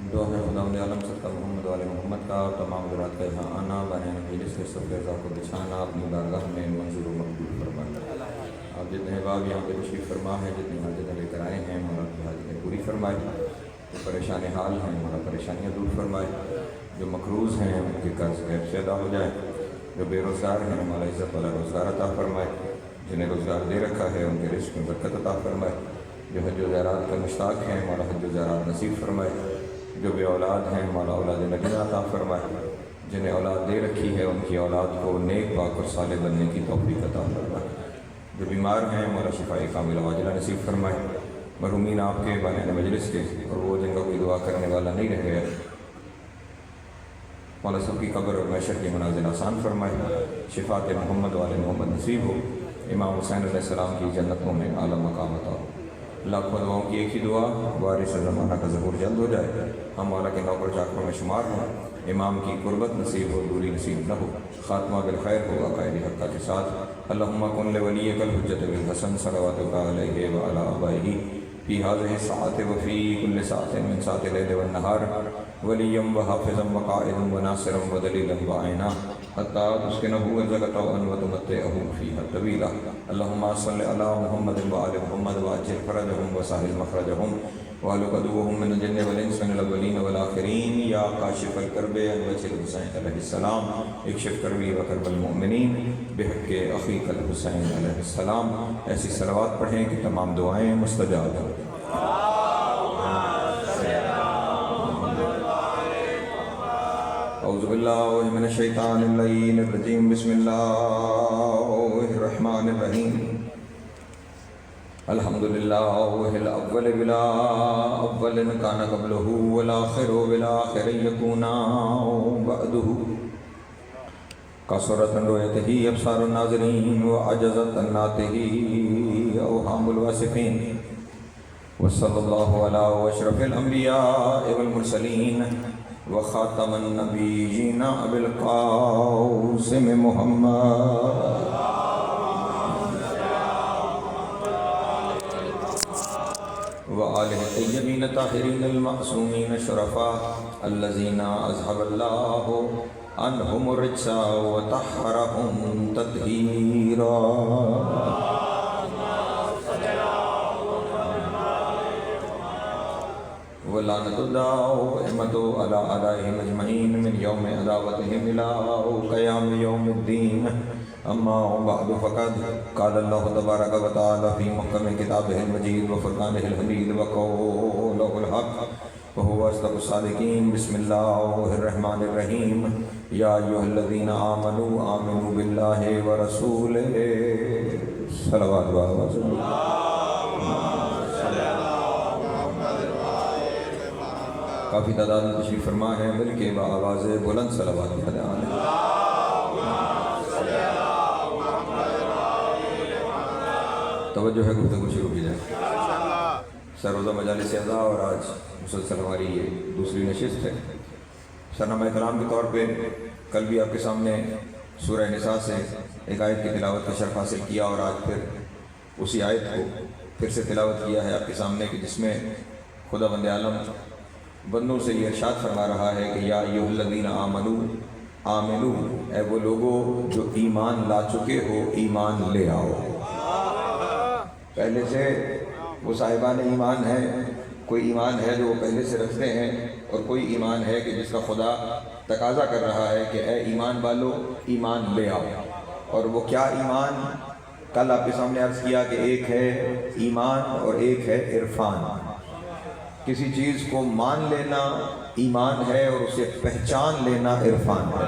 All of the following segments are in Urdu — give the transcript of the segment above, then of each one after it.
دعا ہے خداوند عالم سرکار محمد وال محمد کا اور تمام حضرات کا یہاں آنا بنانے مجلس کے سب رضا کو بچھانا اپنی بارگاہ میں منظور و مقبول فرمانا۔ آپ جتنے احباب یہاں پہ تشریف فرما ہے، جتنی حاجتیں لے کر آئے ہیں، مولا کی حاجتیں پوری فرمائے، جو پریشان حال ہیں مولا پریشانیاں دور فرمائے، جو مقروض ہیں ان کے قرض غیب سے ادا ہو جائے، جو بے روزگار ہیں مولا عزت والا روزگار عطا فرمائے، جنہیں روزگار دے رکھا ہے ان کے رزق میں برکت عطا فرمائے، جو حج و زیارات کا مشتاق ہیں مولا حج و زیارات نصیب فرمائے، جو بے اولاد ہیں مولا اولاد نبی عطا فرمائے، جنہیں اولاد دے رکھی ہے ان کی اولاد کو نیک پاک اور صالح بننے کی توفیق عطا فرمائے، جو بیمار ہیں مولا شفائے کاملہ عاجلہ نصیب فرمائے، مرحومین آپ کے بانیان مجلس کے اور وہ جن کا کوئی دعا کرنے والا نہیں رہ گیا، مولا سب کی قبر اور محشر کی منازل آسان فرمائے، شفاعت محمد والے محمد نصیب ہو، امام حسین علیہ السلام کی جنتوں میں اعلیٰ مقام عطا ہو۔ لاکھوں دعاؤں کی ایک ہی دعا، وارث زمانہ کا ظہور جلد ہو جائے، ہم مولا کے نوکر چاکروں میں شمار ہوں، امام کی قربت نصیب ہو، دوری نصیب نہ ہو، خاتمہ بالخیر ہو عقائد حقہ کے ساتھ۔ اللہم کن لولیک الحجۃ بالحسن صلواتک علیہ وعلی آبائہ فی ہذہ الساعۃ وفی کل ساعۃ من ساعات اللیل والنہار ولیا وحافظا وقائدا وناصرا ودلیلا وعینا حتی تسکنہ ارضک طوعا وتمتعہ فیہا طویلا۔ اللہم صل علی محمد وآل محمد وعجل فرجہم وسہل مخرجہم واہلک عدوہم من الجن والانس من الاولین والآخرین یا کاشف الکرب عن وجہ الحسین علیہ السلام اکشف کربی وکرب المؤمنین بحق اخیک الحسین علیہ السلام۔ ایسی صلوات پڑھیں کہ تمام دعائیں مستجاب ہوں۔ اعوذ باللہ من الشیطان اللعین الرجیم، بسم اللہ الرحمن الرحیم۔ الحمدللہ الاول بلا اول کان قبلہ والآخر بالآخر یکونا بعدہ، کثرت رؤیتہ ابصار الناظرین وعجزت عناتہ اوہام الواصفین، وصلی اللہ علی اشرف الانبیاء والمرسلین وخاتم النبیین ابی القاسم محمد وآلہ الطیبین الطاہرین المعصومین الشرفاء الذین اذھب اللہ عنہم الرجس وطہرہم تطہیرا۔ ولعنت اللہ امت علی اعدائہم اجمعین من یوم عداوتہم الی قیام یوم الدین، اما بعد فقد قال اللہ تبارک و تعالی فی محکم کتابہ المجید وفرقانہ الحمید وقولہ الحق وهو اصدق الصادقین۔ بسم اللہ الرحمن الرحیم، یا ایھا الذین آمنوا آمنوا باللہ ورسولہ صلوات و کافی تعداد میں تشریف فرما ہے، مل کے بآواز بلند صلوات کی ادا ہے۔ توجہ ہے، گفتگو شروع کی جائے۔ سروزہ مجالس اعضاء اور آج مسلسل ہماری یہ دوسری نشست ہے۔ سرنامہ کلام کے طور پہ کل بھی آپ کے سامنے سورہ نساء سے ایک آیت کی تلاوت کا شرف حاصل کیا، اور آج پھر اسی آیت کو پھر سے تلاوت کیا ہے آپ کے سامنے، کہ جس میں خدا بند عالم بندوں سے یہ ارشاد فرما رہا ہے کہ یا ایھا الذین آمنوا آمنوا، اے وہ لوگوں جو ایمان لا چکے ہو ایمان لے آؤ۔ پہلے سے وہ صاحبان ایمان ہے، کوئی ایمان ہے جو وہ پہلے سے رکھتے ہیں، اور کوئی ایمان ہے کہ جس کا خدا تقاضا کر رہا ہے کہ اے ایمان والو ایمان لے آؤ۔ اور وہ کیا ایمان؟ کل آپ کے سامنے عرض کیا کہ ایک ہے ایمان اور ایک ہے عرفان۔ کسی چیز کو مان لینا ایمان ہے اور اسے پہچان لینا عرفان ہے۔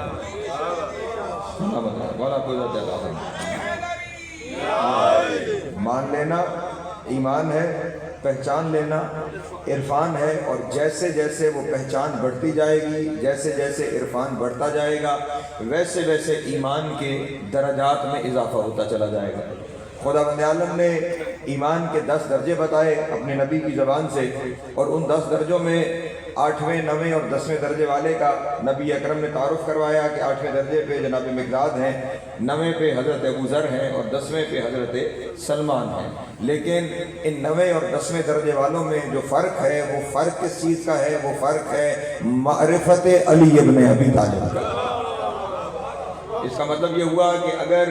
مان لینا ایمان ہے، پہچان لینا عرفان ہے، اور جیسے جیسے وہ پہچان بڑھتی جائے گی، جیسے جیسے عرفان بڑھتا جائے گا، ویسے ویسے ایمان کے درجات میں اضافہ ہوتا چلا جائے گا۔ خدا بند عالم نے ایمان کے 10 درجے بتائے اپنے نبی کی زبان سے، اور ان 10 درجوں میں 8ویں 9ویں اور 10ویں درجے والے کا نبی اکرم نے تعارف کروایا کہ 8ویں درجے پہ جناب مقداد ہیں، 9ویں پہ حضرت ابو ذر ہیں، اور 10ویں پہ حضرت سلمان ہیں۔ لیکن ان 9ویں اور 10ویں درجے والوں میں جو فرق ہے وہ فرق کس چیز کا ہے؟ وہ فرق ہے معرفت علی ابن ابی طالب کا۔ اس کا مطلب یہ ہوا کہ اگر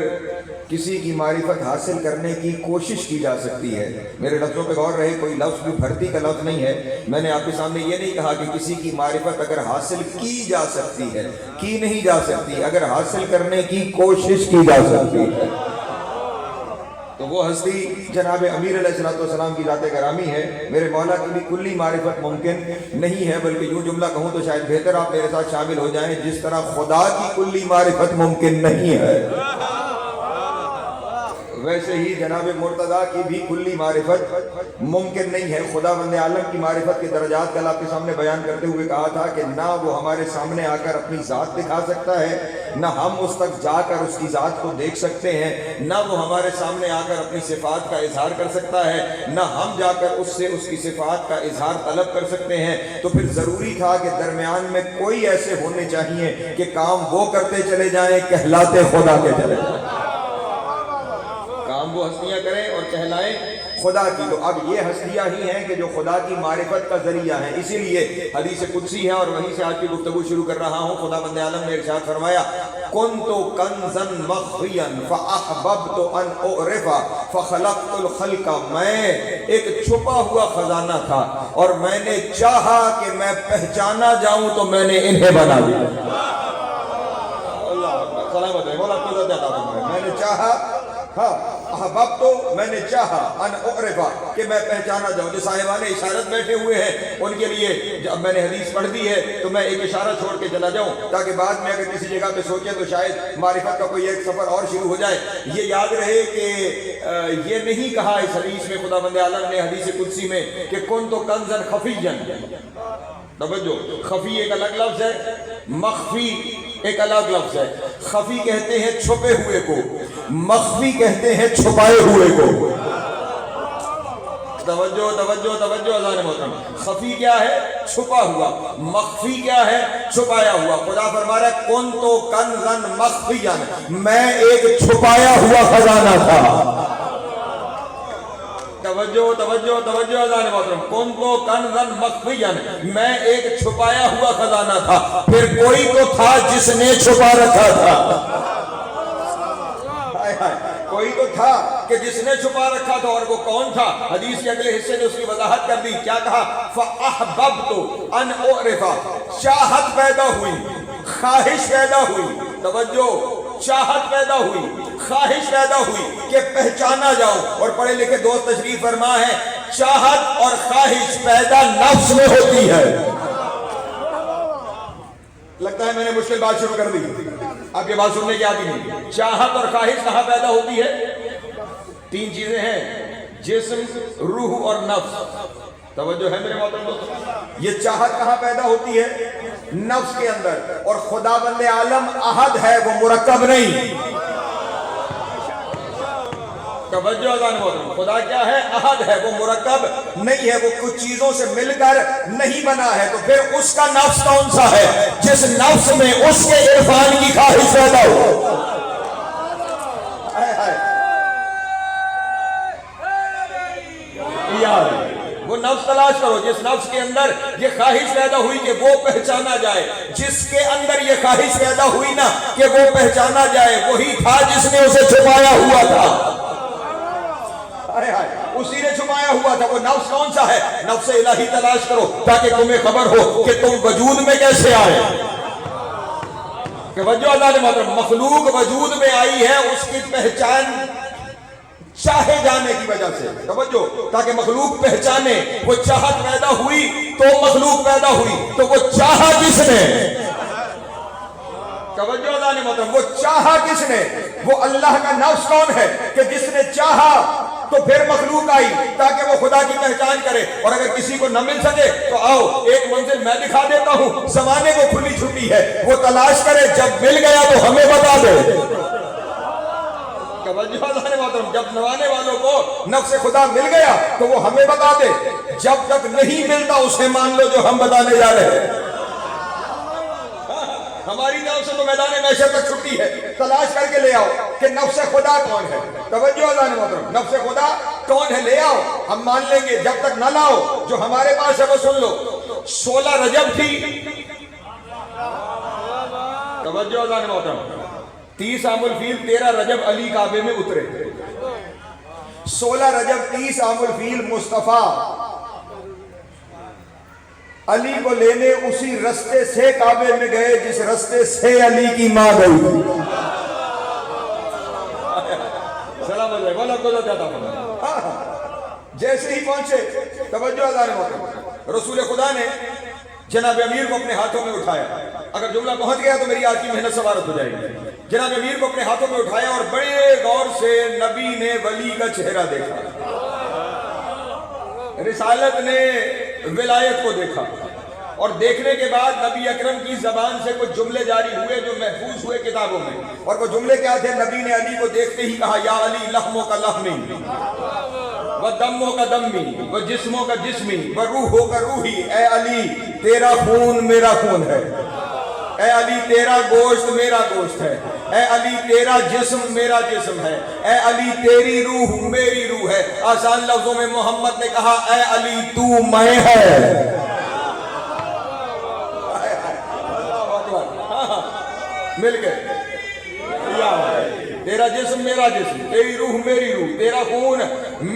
کسی کی معرفت حاصل کرنے کی کوشش کی جا سکتی ہے، میرے لفظوں پہ غور رہے، کوئی لفظ بھی بھرتی کا لفظ نہیں ہے، میں نے آپ کے سامنے یہ نہیں کہا کہ کسی کی معرفت اگر حاصل کی جا سکتی ہے، کی نہیں جا سکتی، اگر حاصل کرنے کی کوشش کی جا سکتی ہے تو وہ ہستی جناب امیر علیہ السلام کی ذات گرامی ہے۔ میرے مولا کی بھی کلی معرفت ممکن نہیں ہے، بلکہ یوں جملہ کہوں تو شاید بہتر آپ میرے ساتھ شامل ہو جائیں، جس طرح خدا کی کلی معرفت ممکن نہیں ہے ویسے ہی جناب مرتضیٰ کی بھی کلی معرفت ممکن نہیں ہے۔ خدا بند عالم کی معرفت کے درجات کل آپ کے سامنے بیان کرتے ہوئے کہا تھا کہ نہ وہ ہمارے سامنے آ کر اپنی ذات دکھا سکتا ہے، نہ ہم اس تک جا کر اس کی ذات کو دیکھ سکتے ہیں، نہ وہ ہمارے سامنے آ کر اپنی صفات کا اظہار کر سکتا ہے، نہ ہم جا کر اس سے اس کی صفات کا اظہار طلب کر سکتے ہیں۔ تو پھر ضروری تھا کہ درمیان میں کوئی ایسے ہونے چاہیے کہ کام وہ کرتے چلے جائیں، کہلاتے خدا کے چلے جائیں، کام وہ ہستیاں کریں اور کہلائیں خدا کی۔ تو اب یہ ہستیاں ہی ہیں کہ جو خدا کی معرفت کا ذریعہ ہیں۔ اسی لیے حدیث قدسی ہے اور وہیں سے آج کی گفتگو شروع کر رہا ہوں۔ خدا بند عالم نے ارشاد فرمایا، کنت کنزا مخفیا فاحببت ان اعرف فخلقت الخلق، میں ایک چھپا ہوا خزانہ تھا اور میں نے چاہا کہ میں پہچانا جاؤں تو میں نے انہیں بنا دیا۔ اللہ سلامت ہے، مولا قدرت عطا فرمائے۔ میں نے چاہا، ہاں احباب تو میں نے چاہا ان اعرفا کہ میں پہچانا جاؤں۔ جو صاحبان اشارت بیٹھے ہوئے ہیں ان کے لیے جب میں نے حدیث پڑھ دی ہے تو میں ایک اشارہ چھوڑ کے چلا جاؤں تاکہ بعد میں اگر کسی جگہ پہ سوچیں تو شاید معرفت کا کوئی ایک سفر اور شروع ہو جائے۔ یہ یاد رہے کہ یہ نہیں کہا اس حدیث میں خدا بند عالم نے حدیث قدسی میں کہ کن تو کنزن خفیجن، توجہ، خفی ایک الگ لفظ ہے، مخفی ایک الگ لفظ ہے۔ خفی کہتے ہیں چھپے ہوئے کو، مخفی کہتے ہیں چھپائے ہوئے کو۔ توجہ توجہ توجہ اذان محترم، خفی کیا ہے؟ چھپا ہوا، مخفی کیا ہے؟ چھپایا ہوا۔ خدا فرما رہا ہے کن تو کنزن مخفیا، میں ایک چھپایا ہوا خزانہ تھا۔ توجہ توجہ توجہ اذان محترم، کن تو کنزن مخفیا، میں ایک چھپایا ہوا خزانہ تھا۔ پھر کوئی تو تھا جس نے چھپا رکھا تھا، کوئی تو تھا کہ جس نے چھپا رکھا تھا، اور وہ کون تھا؟ حدیث کے اگلے حصے نے اس کی وضاحت کر دی۔ کیا کہا؟ فَأَحْبَبْتُ أَنْ أُعْرِفَ، چاہت پیدا ہوئی، خواہش پیدا ہوئی، توجہ، چاہت پیدا ہوئی، خواہش پیدا ہوئی کہ پہچانا جاؤں۔ اور پڑھے لکھے دوست تشریف فرما ہے، چاہت اور خواہش پیدا نفس میں ہوتی ہے۔ لگتا ہے میں نے مشکل بات شروع کر دی، آپ یہ بات سننے کی آتی نہیں۔ چاہت اور خواہش کہاں پیدا ہوتی ہے؟ 3 چیزیں ہیں، جسم، روح اور نفس۔ توجہ ہے میرے محترم دوستو؟ یہ چاہت کہاں پیدا ہوتی ہے؟ نفس کے اندر۔ اور خدا بند عالم احد ہے، وہ مرکب نہیں۔ توجہ اذان محترم، خدا کیا ہے؟ احد ہے، وہ مرکب نہیں ہے، وہ کچھ چیزوں سے مل کر نہیں بنا ہے۔ تو پھر اس کا نفس کون سا ہے؟ جس نفس میں اس کے عرفان کی خواہش پیدا ہو۔ وہ نفس تلاش کرو جس نفس کے اندر یہ خواہش پیدا ہوئی کہ وہ پہچانا جائے۔ جس کے اندر یہ خواہش پیدا ہوئی نا کہ وہ پہچانا جائے، وہی تھا جس نے اسے چھپایا ہوا تھا۔ اسی نے چھپایا ہوا تھا۔ وہ نفس کون سا ہے؟ نفس الہی تلاش کرو تاکہ تمہیں خبر ہو کہ تم وجود میں کیسے آئے۔ کہ وجہ اللہ نے محترم، مخلوق وجود میں آئی ہے اس کی پہچان چاہے جانے کی وجہ سے۔ توجہ، تاکہ مخلوق پہچانے۔ وہ چاہت پیدا ہوئی تو مخلوق پیدا ہوئی، تو وہ چاہا کس نے؟ توجہ اللہ نے محترم، وہ چاہا کس نے؟ وہ اللہ کا نفس کون ہے کہ جس نے چاہا تو پھر مخلوق آئی تاکہ وہ خدا کی پہچان کرے۔ اور اگر کسی کو نہ مل سکے تو آؤ ایک منزل میں دکھا دیتا ہوں، زمانے کو کھلی چھٹی ہے، وہ تلاش کرے، جب مل گیا تو ہمیں بتا دے۔ توجہ اللہ محترم، جب نوانے والوں کو نفس خدا مل گیا تو وہ ہمیں بتا دے، جب تک نہیں ملتا اسے مان لو جو ہم بتانے جا رہے ہیں۔ ہماری طرف سے تو میدان محشر تک چھٹی ہے، تلاش کر کے لے آؤ کہ نفس خدا کون ہے۔ توجہ اللہ محترم، نفس خدا کون ہے لے آؤ، ہم مان لیں گے۔ جب تک نہ لاؤ جو ہمارے پاس ہے وہ سن لو۔ 16 رجب تھی، توجہ اللہ محترم، 30 عام الفیل 13 رجب علی کعبے میں اترے، 16 رجب 30 عام الفیل مصطفیٰ علی کو لینے اسی رستے سے کعبے میں گئے جس رستے سے علی کی ماں گئی تھی۔ سلام علیہ جیسے ہی پہنچے، توجہ اللہ نے محترم، رسول خدا نے جناب امیر کو اپنے ہاتھوں میں اٹھایا۔ اگر جملہ پہنچ گیا تو میری آج کی محنت سوارت ہو جائے گی۔ جناب امیر کو اپنے ہاتھوں میں اٹھایا اور بڑے غور سے نبی نے ولی کا چہرہ دیکھا، رسالت نے ولایت کو دیکھا، اور دیکھنے کے بعد نبی اکرم کی زبان سے کچھ جملے جاری ہوئے جو محفوظ ہوئے کتابوں میں، اور وہ جملے کیا تھے؟ نبی نے علی کو دیکھتے ہی کہا یا علی لحموں کا لحمی و دموں کا دمی و جسموں کا جسمی و روحوں کا روحی، اے علی تیرا خون میرا خون ہے، اے علی تیرا گوشت میرا گوشت ہے، اے علی تیرا جسم میرا جسم ہے، اے علی تیری روح میری روح ہے۔ آسان لفظوں میں محمد نے کہا اے علی تو میں ہے۔ مل گئے، تیرا جسم میرا جسم، تیری روح میری روح، تیرا خون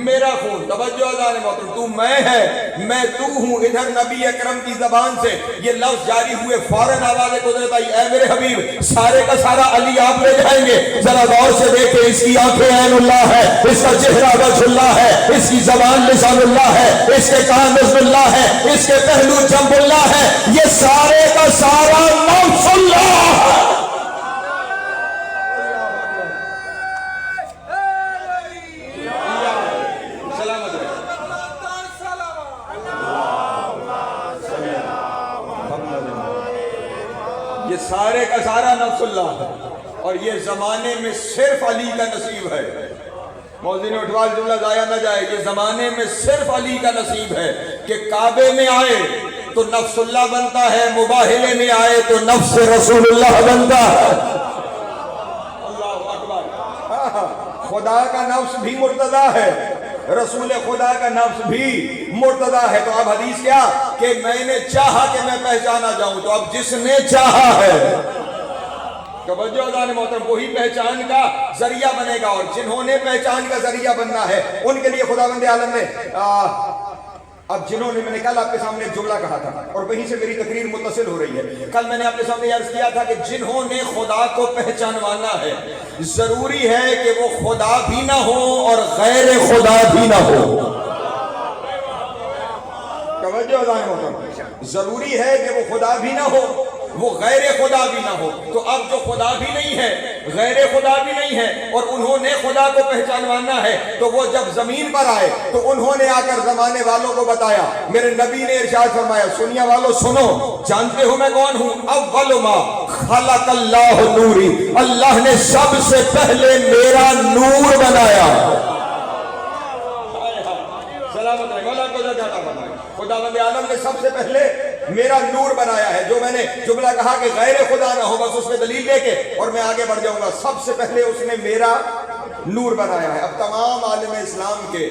میرا خون۔ توجہ اللہ محترم، تو میں ہے میں تو ہوں۔ ادھر نبی اکرم کی زبان سے یہ لفظ جاری ہوئے، فوراً آواز قدرت آئی، اے میرے حبیب سارے کا سارا علی آپ لے جائیں گے۔ ذرا غور سے دیکھیں، اس کی آنکھیں عین اللہ ہے، اس کا چہرہ وجہ اللہ ہے، اس کی زبان لسان اللہ ہے، اس کے کان نظم اللہ ہے، اس کے پہلو جنب اللہ ہے، یہ سارے کا سارا نفس اللہ ہے۔ یہ سارے کا سارا نفس اللہ ہے، اور یہ زمانے میں صرف علی کا نصیب ہے۔ موذن اٹھوال جملہ ضائع نہ جائے، یہ زمانے میں صرف علی کا نصیب ہے کہ کعبے میں آئے تو نفس اللہ بنتا ہے، مباہلے میں آئے تو نفس رسول اللہ بنتا ہے۔ اللہ اکبر، خدا کا نفس بھی مرتضی ہے، رسول خدا کا نفس بھی مرتضی ہے۔ تو اب حدیث کیا کہ میں نے چاہا کہ میں پہچانا جاؤں، تو اب جس نے چاہا ہے، توجہ اللہ محترم، وہی پہچان کا ذریعہ بنے گا، اور جنہوں نے پہچان کا ذریعہ بننا ہے ان کے لیے خداوند عالم نے اب جنہوں نے، میں نے کل آپ کے سامنے ایک جملہ کہا تھا اور وہیں سے میری تقریر متصل ہو رہی ہے۔ کل میں نے آپ کے سامنے عرض کیا تھا کہ جنہوں نے خدا کو پہچانوانا ہے، ضروری ہے کہ وہ خدا بھی نہ ہو اور غیر خدا بھی نہ ہو۔ توجہ اللہ محترم، ضروری ہے کہ وہ خدا بھی نہ ہو، وہ غیر خدا بھی نہ ہو۔ تو اب جو خدا بھی نہیں ہے، غیر خدا بھی نہیں ہے، اور انہوں نے خدا کو پہچانوانا ہے، تو وہ جب زمین پر آئے تو انہوں نے آ کر زمانے والوں کو بتایا۔ میرے نبی نے ارشاد فرمایا، سنیا والوں سنو، جانتے ہو میں کون ہوں؟ اول ما خلق اللہ نوری، اللہ نے سب سے پہلے میرا نور بنایا۔ سلامت رہے، مولا کو جاتا فرمایا، خداوند عالم نے سب سے پہلے میرا نور بنایا ہے۔ جو میں نے جملہ کہا کہ غیر خدا نہ ہو، بس اس میں دلیل دے کے اور میں آگے بڑھ جاؤں گا۔ سب سے پہلے اس نے میرا نور بنایا ہے۔ اب تمام عالم اسلام کے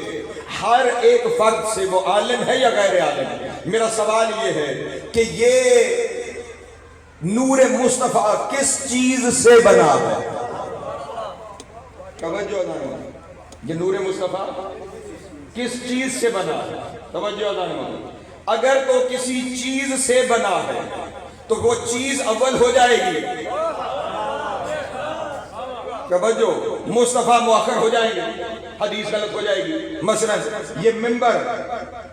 ہر ایک فرد سے، وہ عالم ہے یا غیر عالم، میرا سوال یہ ہے کہ یہ نور مصطفیٰ کس چیز سے بنا ہے؟ توجہ نہ، یہ نور مصطفیٰ کس چیز سے بنا ہے؟ توجہ نہ، اگر تو کسی چیز سے بنا ہے تو وہ چیز اول ہو جائے گی، توجہ، مصطفیٰ مؤخر ہو جائیں گے، حدیث غلط ہو جائے گی۔ مثلا یہ ممبر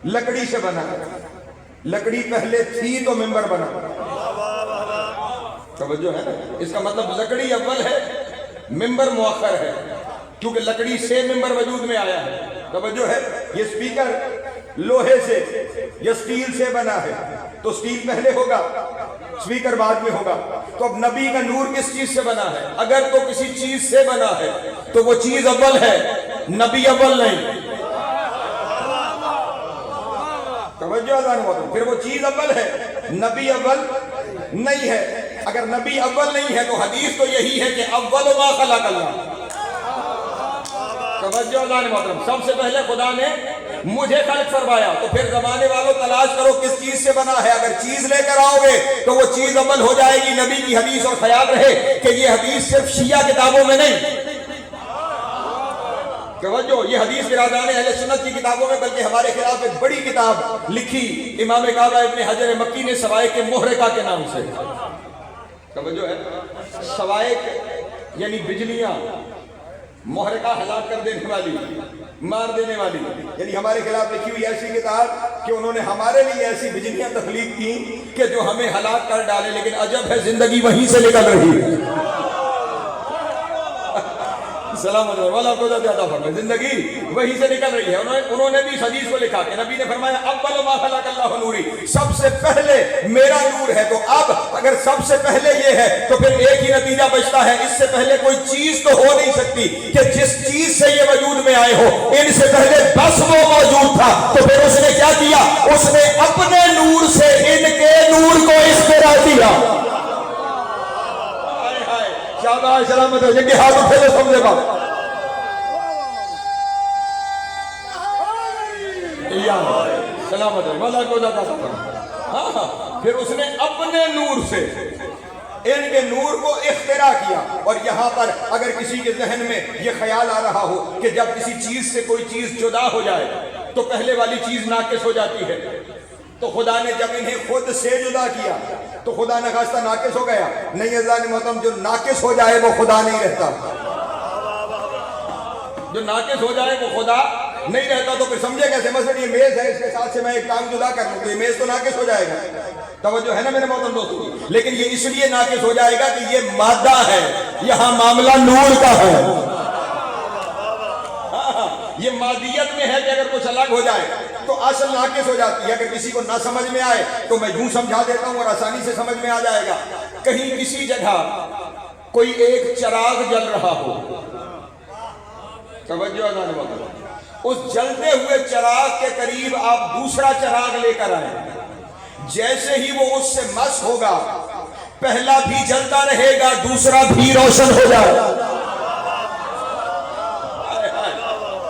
لکڑی سے بنا، لکڑی پہلے تھی تو ممبر بنا، توجہ ہے نا، اس کا مطلب لکڑی اول ہے، ممبر مؤخر ہے، کیونکہ لکڑی سے ممبر وجود میں آیا ہے۔ توجہ ہے، یہ سپیکر لوہے سے یا سٹیل سے بنا ہے تو سٹیل پہلے ہوگا، سپیکر بعد میں ہوگا۔ تو اب نبی کا نور کس چیز سے بنا ہے؟ اگر تو کسی چیز سے بنا ہے تو وہ چیز اول ہے، نبی اول نہیں۔ توجہ اذان ہوا تو پھر وہ چیز اول ہے، نبی اول نہیں ہے۔ اگر نبی اول نہیں ہے تو حدیث تو یہی ہے کہ اول ما خلق اللہ۔ توجہ اذان محترم، سب سے پہلے خدا نے مجھے خلق فرمایا، تو پھر زمانے والوں تلاش کرو کس چیز سے بنا ہے۔ اگر چیز لے کر آؤ گے تو وہ چیز اول ہو جائے گی نبی کی حدیث۔ اور خیال رہے کہ یہ حدیث صرف شیعہ کتابوں میں نہیں، توجہ، یہ حدیث برادران اہل سنت کی کتابوں میں، بلکہ ہمارے خلاف ایک بڑی کتاب لکھی امام کعبہ ابن حجر مکی نے سوائق محرقہ کے نام سے۔ توجہ ہے، سوائق یعنی بجلیاں، محرقہ ہلاک کر دینے والی، مار دینے والی، یعنی ہمارے خلاف لکھی ہوئی ایسی کتاب کہ انہوں نے ہمارے لیے ایسی بجلیاں تخلیق کی کہ جو ہمیں ہلاک کر ڈالے، لیکن عجب ہے زندگی وہیں سے نکل رہی ہے۔ سلام علیکم، والا کو زیادہ فرمائے، زندگی وہیں سے نکل رہی ہے۔ انہوں نے بھی اس حدیث کو لکھا کہ نبی نے فرمایا اول ما خلق اللہ نوری، سب سے پہلے میرا نور ہے۔ تو اب اگر سب سے پہلے یہ ہے تو پھر ایک ہی نتیجہ بچتا ہے، اس سے پہلے کوئی چیز تو ہو نہیں سکتی کہ جس چیز سے یہ وجود میں آئے ہو، ان سے پہلے بس وہ موجود تھا۔ تو پھر اس نے کیا کیا؟ اس نے اپنے نور سے ان کے نور کو اختراع کیا۔ شاباش، سلامت ہے، جنگی ہاتھ اٹھے تو سمجھے بات۔ سلامت ہے، مولا کو زیادہ ہاں، پھر اس نے اپنے نور سے ان کے نور کو اختراع کیا۔ اور یہاں پر اگر کسی کے ذہن میں یہ خیال آ رہا ہو کہ جب کسی چیز سے کوئی چیز جدا ہو جائے تو پہلے والی چیز ناقص ہو جاتی ہے، تو خدا نے جب انہیں خود سے جدا کیا تو خدا نخواستہ ناقص ہو گیا؟ نہیں عزیزان محترم، جو ناقص ہو جائے وہ خدا نہیں رہتا۔ جو ناقص ہو جائے وہ خدا نہیں رہتا۔ تو پھر سمجھے کیسے؟ مثلا یہ میز ہے، اس کے ساتھ سے میں ایک ٹانگ جدا کر لوں تو یہ میز تو ناقص ہو جائے گا۔ توجہ ہے نا میرے محترم دوستو؟ لیکن یہ اس لیے ناقص ہو جائے گا کہ یہ مادہ ہے، یہاں معاملہ نور کا ہے۔ یہ مادیت میں ہے کہ اگر کچھ الگ ہو جائے تو اصل ناقص ہو جاتی ہے۔ اگر کسی کو نہ سمجھ میں آئے تو میں یوں سمجھا دیتا ہوں اور آسانی سے سمجھ میں آ جائے گا۔ کہیں کسی جگہ کوئی ایک چراغ جل رہا ہو، توجہ اذان وقت، اس جلتے ہوئے چراغ کے قریب آپ دوسرا چراغ لے کر آئیں، جیسے ہی وہ اس سے مس ہوگا پہلا بھی جلتا رہے گا، دوسرا بھی روشن ہو جائے گا۔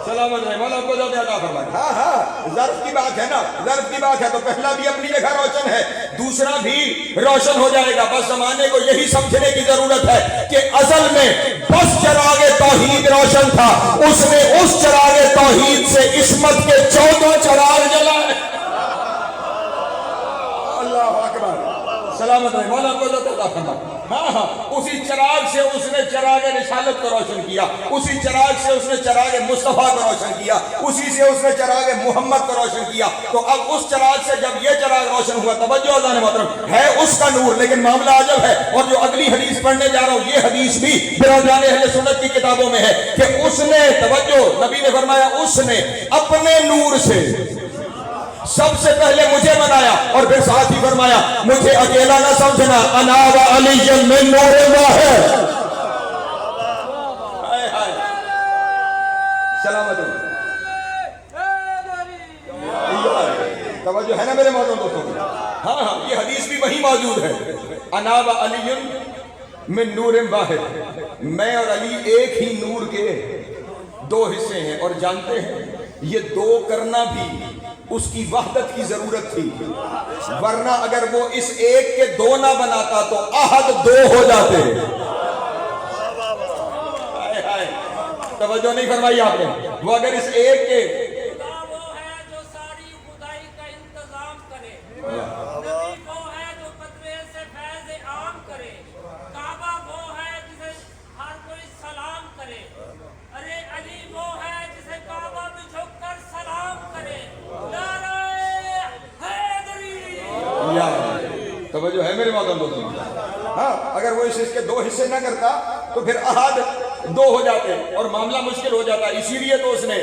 سلامت ہے، مولا کو زیادہ عطا فرمائے۔ ہاں ہاں، ظرف کی بات ہے نا، ظرف کی بات ہے تو پہلا بھی اپنی جگہ روشن ہے، دوسرا بھی روشن ہو جائے گا۔ بس زمانے کو یہی سمجھنے کی ضرورت ہے کہ اصل میں بس چراغ توحید روشن تھا، اس نے اس چراغ توحید سے عصمت کے 14 چراغ جلائے۔ اللہ اکبر، سلامت ہے، مولا کو زیادہ عطا فرمائے۔ ہاں ہاں، اسی چراغ سے اس نے چراغ رسالت کو روشن کیا، اسی چراغ سے اس نے چراغ مصطفیٰ کو روشن کیا، اسی سے اس نے چراغ محمد کو روشن کیا۔ تو اب اس چراغ سے جب یہ چراغ روشن ہوا، توجہ اذان محترم، ہے اس کا نور، لیکن معاملہ عجب ہے۔ اور جو اگلی حدیث پڑھنے جا رہا ہوں، یہ حدیث بھی برادران اہل سنت کی کتابوں میں ہے کہ اس نے، توجہ، نبی نے فرمایا اس نے اپنے نور سے سب سے پہلے مجھے بنایا، اور پھر ساتھ ہی فرمایا مجھے اکیلا نہ سمجھنا، انا و علی من نور واحد۔ سلامت ہو، توجہ ہے نا میرے محترم دوستوں؟ ہاں ہاں، یہ حدیث بھی وہی موجود ہے، انا و علی من نور واحد، میں اور علی ایک ہی نور کے دو حصے ہیں۔ اور جانتے ہیں یہ دو کرنا بھی اس کی وحدت کی ضرورت تھی، ورنہ اگر وہ اس ایک کے دو نہ بناتا تو احد دو ہو جاتے۔ توجہ نہیں فرمائی آپ نے؟ وہ اگر اس ایک کے توجہ ہے میرے محترم دوستوں؟ ہاں، اگر وہ اس کے دو حصے نہ کرتا تو پھر احد دو ہو جاتے اور معاملہ مشکل ہو جاتا۔ اسی لیے تو اس نے،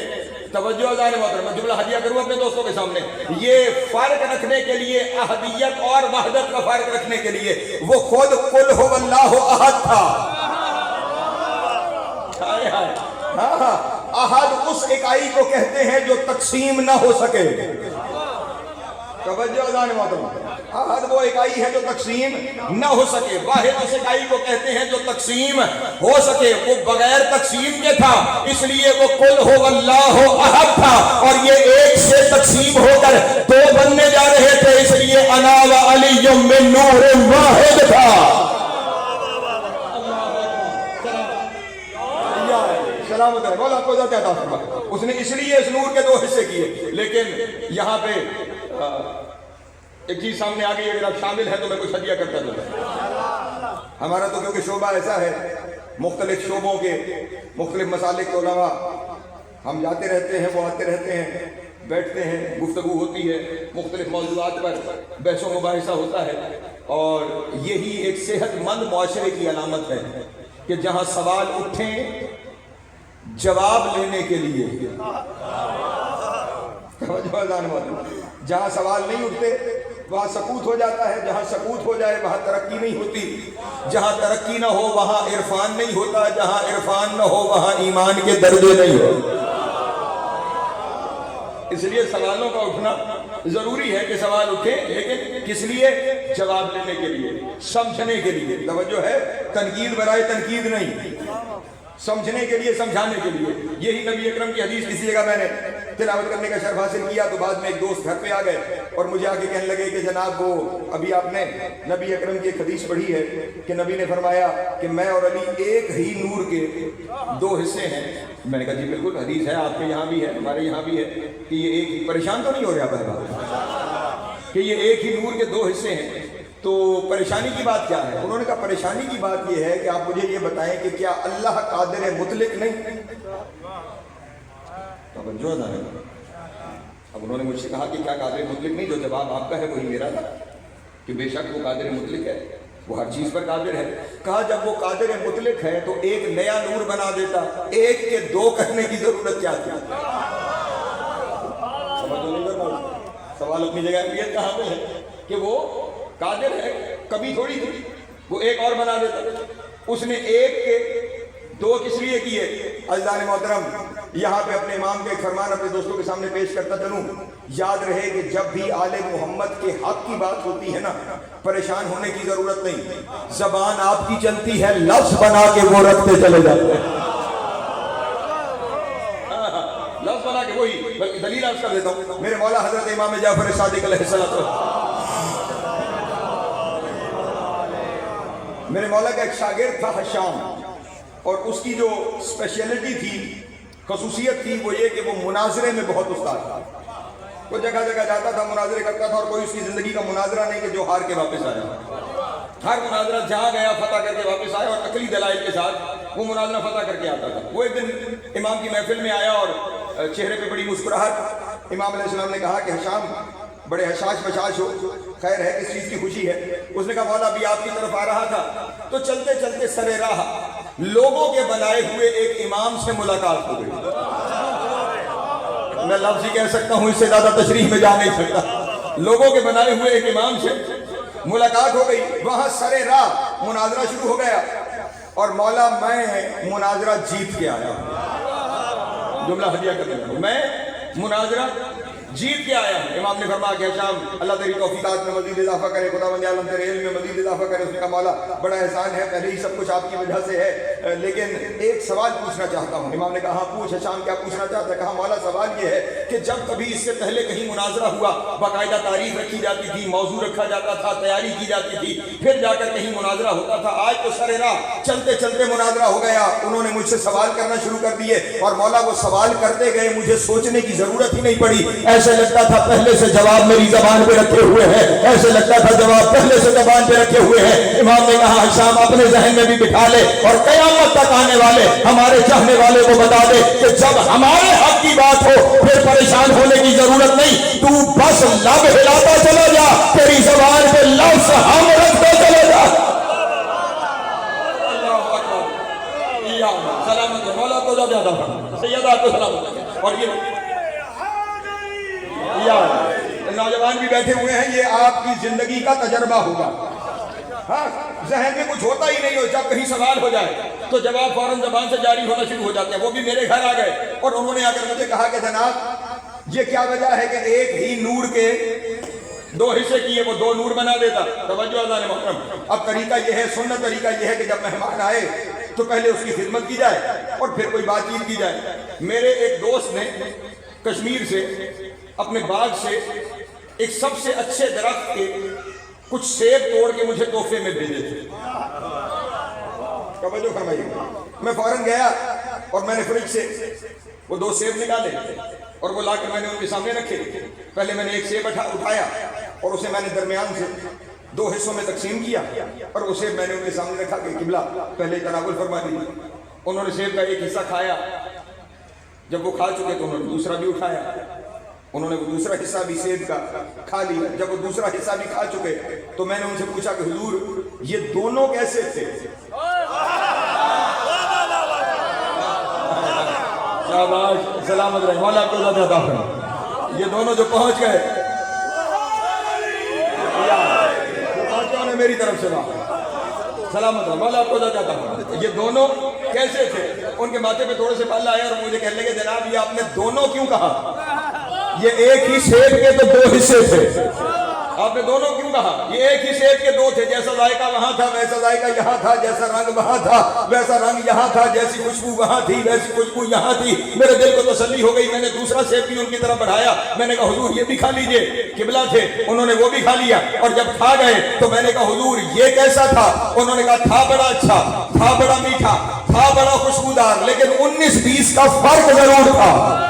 توجہ اذان محترم، میں جملہ ہدیہ کروں اپنے دوستوں کے سامنے، یہ فرق رکھنے کے لیے، احدیت اور وحدت کا فرق رکھنے کے لیے وہ خود قل هو اللہ احد تھا۔ ہاں احد اس اکائی کو کہتے ہیں جو تقسیم نہ ہو سکے. توجہ اذان محترم. احد وہ اکائی ہے جو تقسیم نہ ہو سکے. واحد اس اکائی کو کہتے ہیں جو تقسیم ہو سکے. وہ بغیر تقسیم کے تھا اس لیے وہ قل هو اللہ احد تھا, اور یہ ایک سے تقسیم ہو کر دو بننے جا رہے تھے, اس لیے انا و علی من نور واحد تھا. سلامت ہے مولا کو ذات عطا فرما. اس نے اس لیے اس نور کے دو حصے کیے. لیکن یہاں پہ ایک چیز سامنے آ گئی, اگر آپ شامل ہیں تو میں کچھ ہدیہ کرتا چلوں. ہمارا تو کیونکہ شعبہ ایسا ہے, مختلف شعبوں کے مختلف مسالک کے علماء ہم جاتے رہتے ہیں, وہ آتے رہتے ہیں, بیٹھتے ہیں, گفتگو ہوتی ہے, مختلف موضوعات پر بحث و مباحثہ ہوتا ہے. اور یہی ایک صحت مند معاشرے کی علامت ہے کہ جہاں سوال اٹھیں جواب لینے کے لیے, جہاں سوال نہیں اٹھتے وہاں سکوت ہو جاتا ہے, جہاں سکوت ہو جائے وہاں ترقی نہیں ہوتی, جہاں ترقی نہ ہو وہاں عرفان نہیں ہوتا, جہاں عرفان نہ ہو وہاں ایمان کے درجے نہیں ہوتے. اس لیے سوالوں کا اٹھنا ضروری ہے کہ سوال اٹھے, لیکن کس لیے؟ جواب لینے کے لیے, سمجھنے کے لیے. توجہ ہے, تنقید برائے تنقید نہیں, سمجھنے کے لیے, سمجھانے کے لیے. یہی نبی اکرم کی حدیث کسی جگہ میں نے تلاوت کرنے کا شرف حاصل کیا تو بعد میں ایک دوست گھر پہ آ گئے اور مجھے آ کے کہنے لگے کہ جناب وہ ابھی آپ نے نبی اکرم کی ایک حدیث پڑھی ہے کہ نبی نے فرمایا کہ میں اور علی ایک ہی نور کے دو حصے ہیں. میں نے کہا جی بالکل حدیث ہے, آپ کے یہاں بھی ہے, ہمارے یہاں بھی ہے, کہ یہ ایک ہی. پریشان تو نہیں ہو رہا بات کہ یہ ایک ہی نور کے دو حصے ہیں, تو پریشانی کی بات کیا ہے؟ انہوں نے کہا پریشانی کی بات یہ ہے کہ آپ مجھے یہ بتائیں کہ کیا اللہ قادر مطلق نہیں؟ اب انہوں نے مجھ سے کہا کہ کیا قادر مطلق نہیں؟ جو جواب آپ کا ہے وہی میرا تھا کہ بے شک وہ قادر مطلق ہے, وہ ہر چیز پر قادر ہے. کہا جب وہ قادر مطلق ہے تو ایک نیا نور بنا دیتا, ایک کے دو کرنے کی ضرورت کیا تھی؟ سوال اپنی جگہ اہمیت کہاں پہ ہے کہ وہ قادر ہے, کبھی تھوڑی تھی, وہ ایک اور بنا دیتا. اس نے ایک کے دو کس لیے کیے؟ عزیزان محترم, یہاں پہ اپنے امام کے ایک فرمان اپنے دوستوں کے سامنے پیش کرتا چلوں. یاد رہے کہ جب بھی آل محمد کے حق کی بات ہوتی ہے نا, پریشان ہونے کی ضرورت نہیں. زبان آپ کی چلتی ہے, لفظ بنا کے وہ رکھتے چلے جاتے ہیں. لفظ بنا کے وہی, بلکہ دلیل عرض کر دیتا ہوں. میرے مولا حضرت امام جعفر صادق علیہ السلام, میرے مولا کا ایک شاگرد تھا حشام, اور اس کی جو اسپیشلٹی تھی, خصوصیت تھی, وہ یہ کہ وہ مناظرے میں بہت استاد تھا. وہ جگہ جگہ جاتا تھا, مناظرے کرتا تھا, اور کوئی اس کی زندگی کا مناظرہ نہیں کہ جو ہار کے واپس آیا. ہر مناظرہ جہاں گیا فتح کر کے واپس آیا, اور عقلی دلائل کے ساتھ وہ مناظرہ فتح کر کے آتا تھا. وہ ایک دن امام کی محفل میں آیا اور چہرے پہ بڑی مسکراہٹ. امام علیہ السلام نے کہا کہ حشام بڑے حشاش بشاش ہو, خیر ہے, کس چیز کی خوشی ہے؟ اس نے کہا مولا ابھی آپ کی طرف آ رہا تھا تو چلتے چلتے سر راہ لوگوں کے بنائے ہوئے ایک امام سے ملاقات ہو گئی. میں لفظ ہی کہہ سکتا ہوں, اس سے زیادہ تشریح میں جا نہیں سکتا. لوگوں کے بنائے ہوئے ایک امام سے ملاقات ہو گئی. وہاں سر راہ مناظرہ شروع ہو گیا, اور مولا میں مناظرہ جیت کے آیا ہوں. جملہ ہدیہ کر دیا, میں مناظرہ جیت کے آیا ہوں. امام نے فرمایا کہ حشام اللہ تیری توفیقات میں مزید اضافہ کرے, خدا بند عالم تیرے علم میں مزید اضافہ کرے. اس نے کہا مولا بڑا احسان ہے, پہلے ہی سب کچھ آپ کی وجہ سے ہے, لیکن ایک سوال پوچھنا چاہتا ہوں. امام نے کہا ہاں پوچھ حشام, کیا پوچھنا چاہتا ہے؟ کہا مولا سوال یہ ہے کہ جب کبھی اس سے پہلے کہیں مناظرہ ہوا, باقاعدہ تاریخ رکھی جاتی تھی, موضوع رکھا جاتا تھا, تیاری کی جاتی تھی, پھر جا کر کہیں مناظرہ ہوتا تھا. آج تو سر راہ چلتے چلتے مناظرہ ہو گیا, انہوں نے مجھ سے سوال کرنا شروع کر دیے, اور مولا وہ سوال کرتے گئے, مجھے سوچنے کی ضرورت ہی نہیں پڑی. ایسے لگتا تھا پہلے سے جواب میری زبان پہ رکھے ہوئے ہیں, ایسے لگتا تھا جواب پہلے سے زبان پہ رکھے ہوئے ہیں. امام نے کہا حشام اپنے ذہن میں بھی بٹھا لے, اور قیامت تک آنے والے ہمارے چاہنے والے کو بتا دے کہ جب ہمارے حق کی بات ہو پھر پریشان ہونے کی ضرورت نہیں. تو بس لب ہلاتا چلا جا, تیری زبان پہ لفظ ہم رکھتے چلے جا. سلامت مولا کو زیادہ سیدہ کو سلامت. اور یہ نوجوان بھی بیٹھے ہوئے ہیں, یہ آپ کی زندگی کا تجربہ ہوگا. ہاں ذہن میں کچھ ہوتا ہی نہیں ہو، جب کہیں سوال ہو جائے تو جواب فوراً زبان سے جاری ہونا شروع ہو جاتے ہیں۔ وہ بھی میرے گھر آ گئے اور انہوں نے آ کر مجھے کہا کہ جناب یہ کیا وجہ ہے کہ ایک ہی نور کے دو حصے کیے، وہ دو نور بنا دیتا۔ توجہ اذان محترم، اب طریقہ یہ ہے، سنت طریقہ یہ ہے کہ جب مہمان آئے تو پہلے اس کی خدمت کی جائے اور پھر کوئی بات چیت کی جائے۔ میرے ایک دوست نے کشمیر سے اپنے باغ سے ایک سب سے اچھے درخت کے کچھ سیب توڑ کے مجھے تحفے میں بھیجے تھے۔ توجہ فرمائیے، میں فوراً گیا اور میں نے فریج سے وہ دو سیب نکالے اور وہ لا کر میں نے ان کے سامنے رکھے۔ پہلے میں نے ایک سیب اٹھایا اور اسے میں نے درمیان سے دو حصوں میں تقسیم کیا اور وہ سیب میں نے ان کے سامنے رکھا کہ قبلہ پہلے تناول فرما دیجیے۔ انہوں نے سیب کا ایک حصہ کھایا، جب وہ کھا چکے تو انہوں نے دوسرا بھی اٹھایا، انہوں نے وہ دوسرا حصہ بھی سیب کا کھا لیا۔ جب وہ دوسرا حصہ بھی کھا چکے تو میں نے ان سے پوچھا کہ حضور یہ دونوں کیسے تھے؟ شاباش، سلامت رہے، مولا کو زیادہ عطا فرمائے۔ یہ دونوں جو پہنچ گئے انہیں میری طرف سے بات سلامت رہے، مولا کو زیادہ عطا فرمائے۔ یہ دونوں کیسے تھے؟ ان کے ماتھے پہ تھوڑے سے بال آئے اور مجھے کہنے لگے جناب یہ آپ نے دونوں کیوں کہا؟ یہ ایک ہی سیب کے تو دو حصے تھے، آپ نے دونوں کیوں کہا؟ یہ ایک ہی سیب کے دو تھے، جیسا ذائقہ وہاں تھا ویسا ذائقہ یہاں تھا، جیسا رنگ وہاں تھا ویسا رنگ یہاں تھا، جیسی خوشبو وہاں تھی ویسی خوشبو یہاں تھی۔ میرے دل کو تسلی ہو گئی، میں نے دوسرا سیب بھی ان کی طرف بڑھایا، میں نے کہا حضور یہ بھی کھا لیجئے، قبلہ تھے، انہوں نے وہ بھی کھا لیا اور جب کھا گئے تو میں نے کہا حضور یہ کیسا تھا؟ انہوں نے کہا تھا بڑا اچھا، تھا بڑا میٹھا، تھا بڑا خوشبودار، لیکن 19-20 کا فرق ضرور تھا۔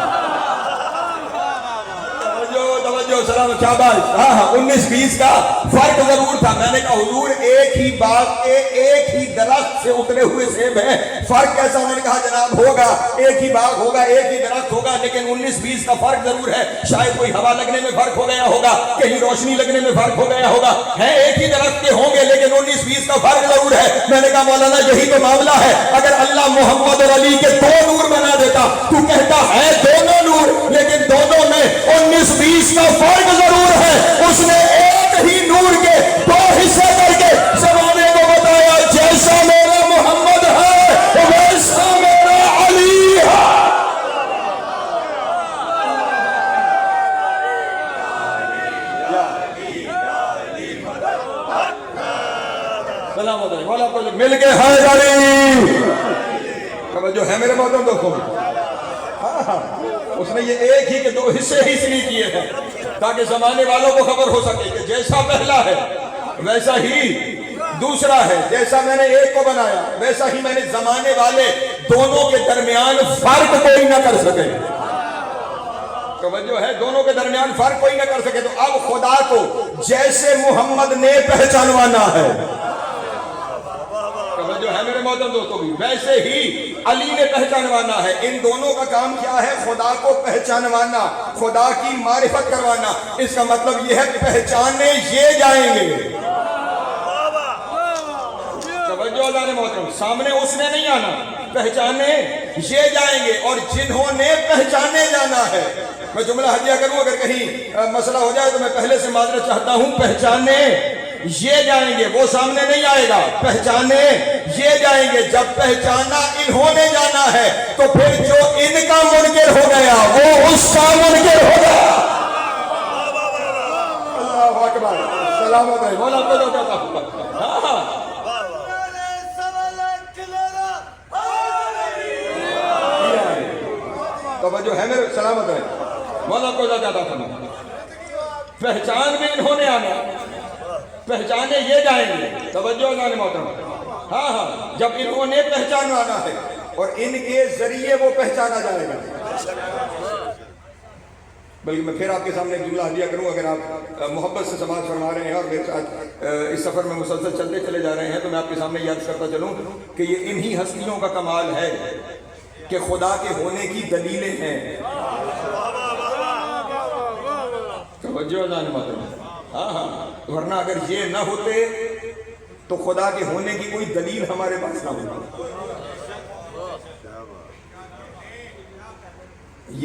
سلام شاباش، ہاں 19-20 کا فرق ضرور تھا۔ میں نے کہا حضور ایک ہی باغ کے ایک ہی درخت سے اترے ہوئے سیب ہیں، فرق کیسا؟ انہوں نے کہا جناب ہوگا، ایک ہی باغ ہوگا، ایک ہی درخت ہوگا، لیکن 19-20 کا فرق ضرور ہے۔ شاید کوئی ہوا لگنے میں فرق ہو گیا ہوگا، کہیں روشنی لگنے میں فرق ہو گیا ہوگا، ہے ایک ہی درخت کے ہوں گے لیکن 19-20 کا فرق ضرور ہے۔ میں نے کہا مولانا یہی تو معاملہ ہے، اگر اللہ محمد اور علی کے دو نور بنا دیتا، تو کہتا ہے دونوں نور، لیکن دونوں میں 19-20 کا فرق ضرور ہے۔ اس نے ایک ہی نور کے دو حصے کر کے زمانے کو بتایا جیسا میرا محمد ہے ویسا میرا علی ہے۔ سلامت ہے، مولا کو مل کے حیدری توجہ ہے میرے محترم دوستوں۔ اس نے یہ ایک ہی کے دو حصے ہی اس لیے کیے ہیں تاکہ زمانے والوں کو خبر ہو سکے کہ جیسا پہلا ہے ویسا ہی دوسرا ہے، جیسا میں نے ایک کو بنایا ویسا ہی میں نے زمانے والے دونوں کے درمیان فرق کوئی نہ کر سکے۔ توجہ ہے، دونوں کے درمیان فرق کوئی نہ کر سکے۔ تو اب خدا کو جیسے محمد نے پہچانوانا ہے، جو ہے میرے محترم دوستوں بھی ویسے ہی علی نے پہچانوانا ہے۔ ان دونوں کا کام کیا ہے؟ خدا کو پہچانوانا، خدا کی معرفت کروانا۔ اس کا مطلب یہ ہے کہ پہچانے یہ جائیں گے۔ توجہ اللہ محترم، سامنے اس نے نہیں آنا، پہچانے یہ جائیں گے، اور جنہوں نے پہچانے جانا ہے، میں جملہ ہدیہ کروں اگر کہیں مسئلہ ہو جائے تو میں پہلے سے معذرت چاہتا ہوں، پہچانے یہ جائیں گے، وہ سامنے نہیں آئے گا، پہچانے یہ جائیں گے۔ جب پہچانا انہوں نے جانا ہے تو پھر جو ان کا منکر ہو گیا وہ اس کا منکر ہو گیا۔ اللہ اکبر، سلامت ہے، مولا کو جو کہتا ہوں۔ توجہ ہے میرے، سلامت ہے، مولا کو جو کہتا ہوں۔ پہچان میں انہوں نے آنا، پہچانے یہ جائیں گے۔ توجہ اللہ محترم، ہاں جب انہوں نے پہچانوانا ہے اور ان کے ذریعے وہ پہچانا جائے گا۔ بلکہ میں پھر آپ کے سامنے ایک جملہ ہدیہ کروں، اگر آپ محبت سے سماعت فرما رہے ہیں اور میرے ساتھ اس سفر میں مسلسل چلتے چلے جا رہے ہیں تو میں آپ کے سامنے یاد کرتا چلوں کہ یہ انہی ہستیوں کا کمال ہے کہ خدا کے ہونے کی دلیلیں ہیں۔ توجہ اللہ محترم، ہاں ورنہ اگر یہ نہ ہوتے تو خدا کے ہونے کی کوئی دلیل ہمارے پاس نہ ہوتی۔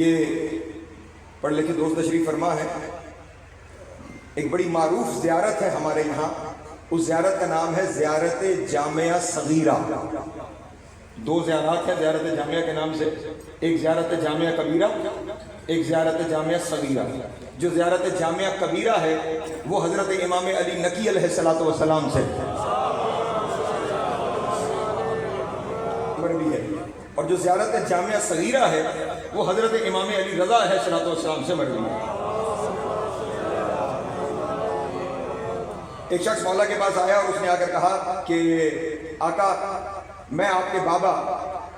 یہ پڑھ لکھے دوست تشریف فرما ہے، ایک بڑی معروف زیارت ہے ہمارے یہاں اس زیارت کا نام ہے زیارت جامعہ صغیرہ. دو زیارات ہیں زیارت جامعہ کے نام سے، ایک زیارت جامعہ کبیرہ، ایک زیارت جامعہ صغیرہ. جو زیارت جامعہ کبیرہ ہے وہ حضرت امام علی نقی علیہ السلام سے مروی ہے، اور جو زیارت جامعہ صغیرہ ہے وہ حضرت امام علی رضا علیہ السلام سے مروی ہے. ایک شخص مولا کے پاس آیا اور اس نے آ کر کہا کہ آقا میں آپ کے بابا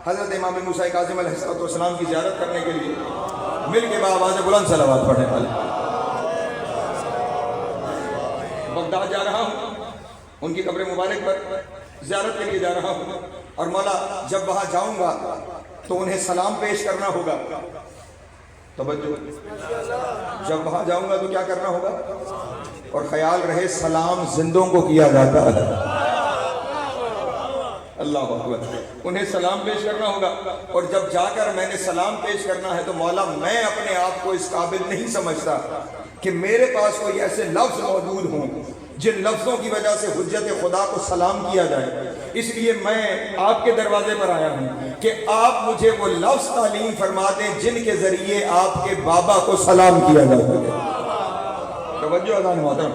حضرت امام موسیٰ کاظم علیہ السلام کی زیارت کرنے کے لیے مل کے بآواز بلند صلوات پڑھنے والے بغداد جا رہا ہوں، ان کی قبر مبارک پر زیارت کے لیے جا رہا ہوں، اور مولا جب وہاں جاؤں گا تو انہیں سلام پیش کرنا ہوگا. توجہ، جب وہاں جاؤں گا تو کیا کرنا ہوگا؟ اور خیال رہے سلام زندوں کو کیا جاتا ہے. اللہ اکبر. انہیں سلام پیش کرنا ہوگا، اور جب جا کر میں نے سلام پیش کرنا ہے تو مولا میں اپنے آپ کو اس قابل نہیں سمجھتا کہ میرے پاس کوئی ایسے لفظ موجود ہوں جن لفظوں کی وجہ سے حجت خدا کو سلام کیا جائے. اس لیے میں آپ کے دروازے پر آیا ہوں کہ آپ مجھے وہ لفظ تعلیم فرما دیں جن کے ذریعے آپ کے بابا کو سلام کیا جا سکے. توجہ اذان محترم،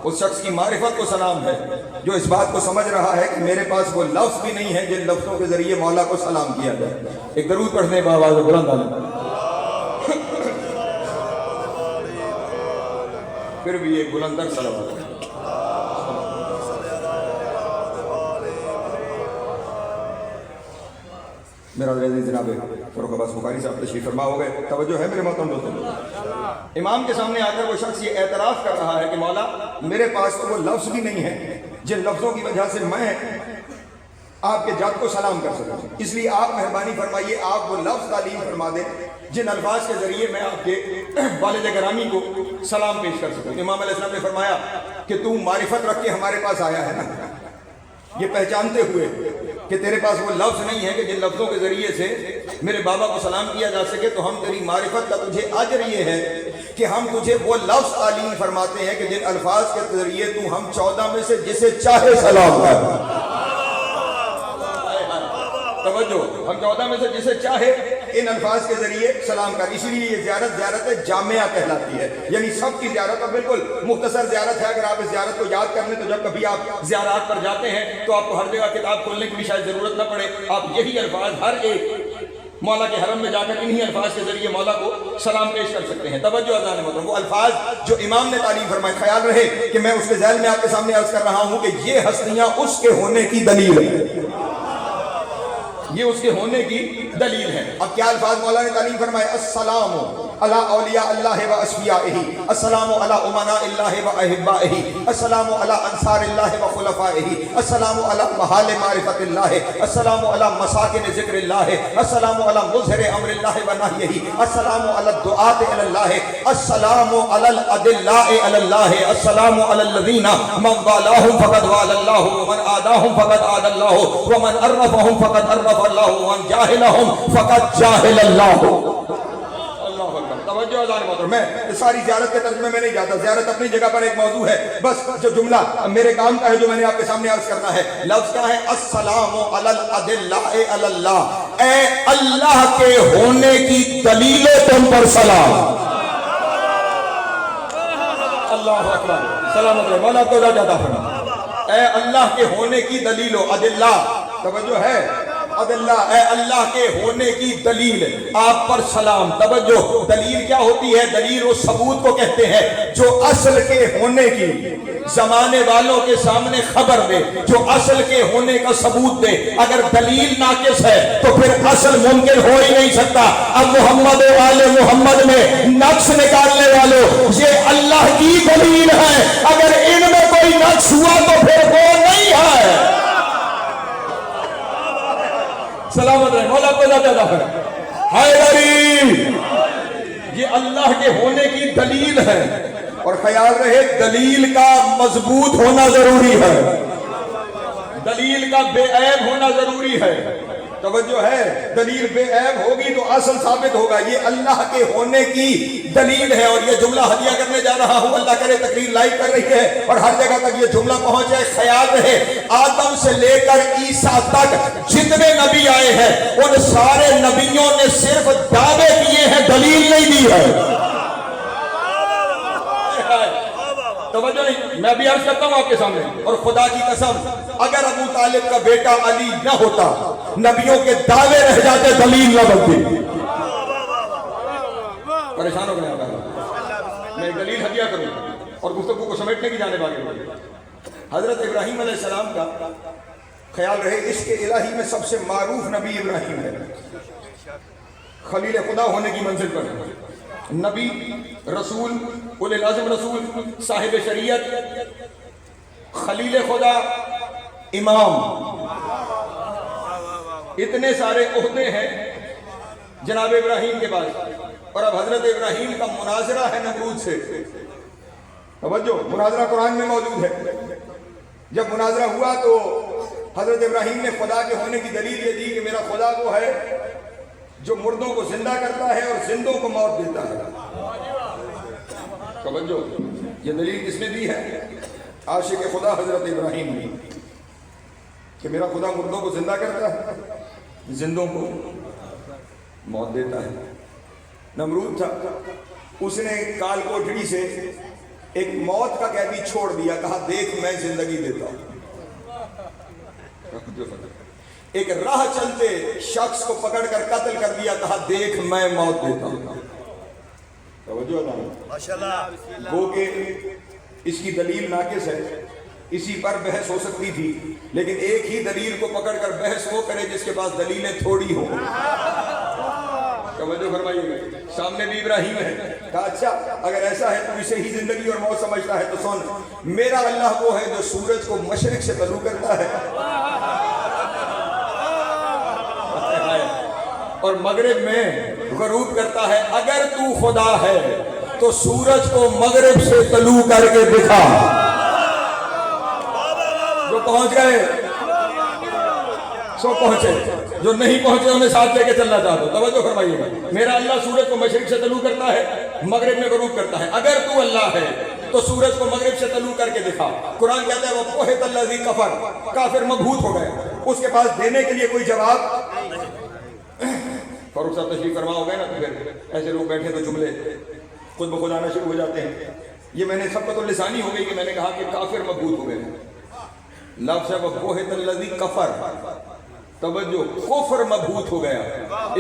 اس شخص کی معرفت کو سلام ہے جو اس بات کو سمجھ رہا ہے کہ میرے پاس وہ لفظ بھی نہیں ہے جن لفظوں کے ذریعے مولا کو سلام کیا جائے. ایک درود پڑھنے بآواز بلند آنے پھر بھی ایک بلندر صلوات. میرا عزیز جناب فاروق عباس بخاری صاحب تشریف فرما ہو گئے. توجہ ہے میرے محترم دوستوں، امام کے سامنے آ کر وہ شخص یہ اعتراف کر رہا ہے کہ مولا میرے پاس تو وہ لفظ بھی نہیں ہے جن لفظوں کی وجہ سے میں آپ کے جد کو سلام کر سکوں. اس لیے آپ مہربانی فرمائیے آپ وہ لفظ تعلیم فرما دیں جن الفاظ کے ذریعے میں آپ کے والد گرامی کو سلام پیش کر سکوں. امام علیہ السلام نے فرمایا کہ تو معرفت رکھ کے ہمارے پاس آیا ہے نا، یہ پہچانتے ہوئے کہ تیرے پاس وہ لفظ نہیں ہے کہ جن لفظوں کے ذریعے سے میرے بابا کو سلام کیا جا سکے، تو ہم تیری معرفت کا تجھے اجر یہ ہے کہ ہم تجھے وہ لفظ تعلیم فرماتے ہیں کہ جن الفاظ کے ذریعے تو ہم 14 میں سے جسے چاہے سلام کر. توجہ، ہم 14 میں سے جسے چاہے ان الفاظ کے ذریعے سلام کر. اسی لیے یہ زیارت جامعہ کہلاتی ہے، یعنی سب کی زیارت. اور بالکل مختصر زیارت ہے. اگر آپ اس زیارت کو یاد کر لیں تو جب کبھی آپ زیارات پر جاتے ہیں تو آپ کو ہر جگہ کتاب کھولنے کی بھی شاید ضرورت نہ پڑے. آپ یہی الفاظ ہر ایک مولا کے حرم میں جا کر انہی الفاظ کے ذریعے مولا کو سلام پیش کر سکتے ہیں. توجہ اذان محترم، وہ الفاظ جو امام نے تعلیم فرمائے، خیال رہے کہ میں اس کے ذیل میں آپ کے سامنے عرض کر رہا ہوں کہ یہ ہستیاں اس کے ہونے کی دلیل ہے، یہ اس کے ہونے کی دلیل ہے. اب کیا الفاظ مولا نے تعلیم فرمائے؟ السلام علی اولیاء اللہ و اصفیائہ، السلام علی امناء اللہ و احبائہ، السلام علی انصار اللہ و خلفائہ، السلام علی محال معرفت اللہ، السلام علی مساکن ذکر اللہ، السلام علی مظہر امر اللہ و نہیہ، السلام علی الدعاة الی اللہ، السلام علی الادلاء الی اللہ، السلام علی الذین من والاہم فقد والا اللہ ومن آداہم فقد آد اللہ ومن عرفہم فقد عرف اللہ ومن جاہلہم فقد جاہل اللہ. توجہ اذان محترم، میں ساری زیارت کے ترجمے میں نہیں جاتا، زیارت اپنی جگہ پر ایک موضوع ہے. بس جو جملہ میرے کام کا ہے جو میں نے آپ کے سامنے عرض کرنا ہے، لفظ کیا ہے؟ السلام علی الادلاء علی اللہ، اے اللہ کے ہونے کی دلیلیں تم پر سلام. اللہ اکبر، سلامت رہے مولا کو زیادہ فرما. اے اللہ کے ہونے کی دلیل و ادلہ. توجہ ہے، ادلہ، اے اللہ کے ہونے کی دلیل آپ پر سلام. توجہ، دلیل کیا ہوتی ہے؟ دلیل و ثبوت کو کہتے ہیں جو اصل کے ہونے کی زمانے والوں کے سامنے خبر دے، جو اصل کے ہونے کا ثبوت دے. اگر دلیل ناقص ہے تو پھر اصل ممکن ہو ہی نہیں سکتا. اب محمد و آل محمد میں نقص نکالنے والوں، یہ اللہ کی دلیل ہے، اگر ان میں کوئی نقص ہوا تو پھر وہ نہیں ہے. سلامت رہے مولا کو زیادہ فرق. حیدری، یہ اللہ کے ہونے کی دلیل ہے، اور خیال رہے دلیل کا مضبوط ہونا ضروری ہے، دلیل کا بے عیب ہونا ضروری ہے. توجہ ہے, دلیل بے عیب ہوگی تو اصل ثابت ہوگا. یہ اللہ کے ہونے کی دلیل ہے. اور یہ جملہ ہدیہ کرنے جا رہا ہوں, اللہ کرے تقریر لائیو کر رہی ہے اور ہر جگہ تک یہ جملہ پہنچ جائے. خیال رہے, آدم سے لے کر عیسیٰ تک جتنے نبی آئے ہیں ان سارے نبیوں نے صرف دعوے کیے ہیں, دلیل نہیں دی ہے. توجہ نہیں, میں بھی عرض کرتا ہوں آپ کے سامنے, اور خدا کی قسم اگر ابو طالب کا بیٹا علی نہ ہوتا, نبیوں کے دعوے رہ جاتے, دلیل نہ بنتی. پریشان ہو گئے آپ, میں دلیل ہدیہ کروں اور گفتگو کو سمیٹنے کی جانب آگے بڑھیں. حضرت ابراہیم علیہ السلام کا خیال رہے, عشق الہی میں سب سے معروف نبی ابراہیم ہے. خلیل خدا ہونے کی منزل پر نبی, رسول, اولی العزم رسول, صاحب شریعت, خلیل خدا, امام, اتنے سارے عہدے ہیں جناب ابراہیم کے پاس. اور اب حضرت ابراہیم کا مناظرہ ہے نمرود سے. توجہ, مناظرہ قرآن میں موجود ہے. جب مناظرہ ہوا تو حضرت ابراہیم نے خدا کے ہونے کی دلیل یہ دی کہ میرا خدا وہ ہے جو مردوں کو زندہ کرتا ہے اور زندوں کو موت دیتا ہے. توجہ, یہ دلیل کس نے دی ہے؟ عاشق خدا حضرت ابراہیم نے, کہ میرا خدا مردوں کو زندہ کرتا ہے, زندوں کو موت دیتا ہے. نمرود تھا, اس نے کال کوٹڑی سے ایک موت کا قیدی چھوڑ دیا, کہا دیکھ میں زندگی دیتا ہوں. ایک راہ چلتے شخص کو پکڑ کر قتل کر دیا, کہا دیکھ میں موت دیتا ہوں. توجہ ماشاءاللہ, وہ کہ اس کی دلیل ناقص ہے, اسی پر بحث ہو سکتی تھی, لیکن ایک ہی دلیل کو پکڑ کر بحث وہ کرے جس کے پاس دلیلیں تھوڑی ہوں. توجہ فرمائیے گا, سامنے بھی ابراہیم ہے, کہا اچھا اگر ایسا ہے تو اسے ہی زندگی اور موت سمجھتا ہے تو سن, میرا اللہ وہ ہے جو سورج کو مشرق سے طلوع کرتا ہے اور مغرب میں غروب کرتا ہے. اگر تو خدا ہے تو سورج کو مغرب سے طلوع کر کے دکھا. جو پہنچ گئے سو پہنچے, جو نہیں پہنچے انہیں ساتھ لے کے چلنا چاہتا ہوں. توجہ فرمائیے گا, میرا اللہ سورج کو مشرق سے طلوع کرتا ہے, مغرب میں غروب کرتا ہے. اگر تو اللہ ہے تو سورج کو مغرب سے طلوع کر کے دکھا. قرآن کہتا ہے وہ پوہت الذی کفر, کافر مبہوت ہو گئے, اس کے پاس دینے کے لیے کوئی جواب. فاروق صاحب تشریف فرما ہو گئے نا, تو پھر ایسے لوگ بیٹھے تو جملے خود بخود آنا شروع ہو جاتے ہیں. یہ میں نے سب کو تو لسانی ہو گئی کہ میں نے کہا کہ کافر مبہوت ہو گئے. لفظ ہے وہ پوہت الذی کفر, توجہ, کفر مبہوت ہو گیا.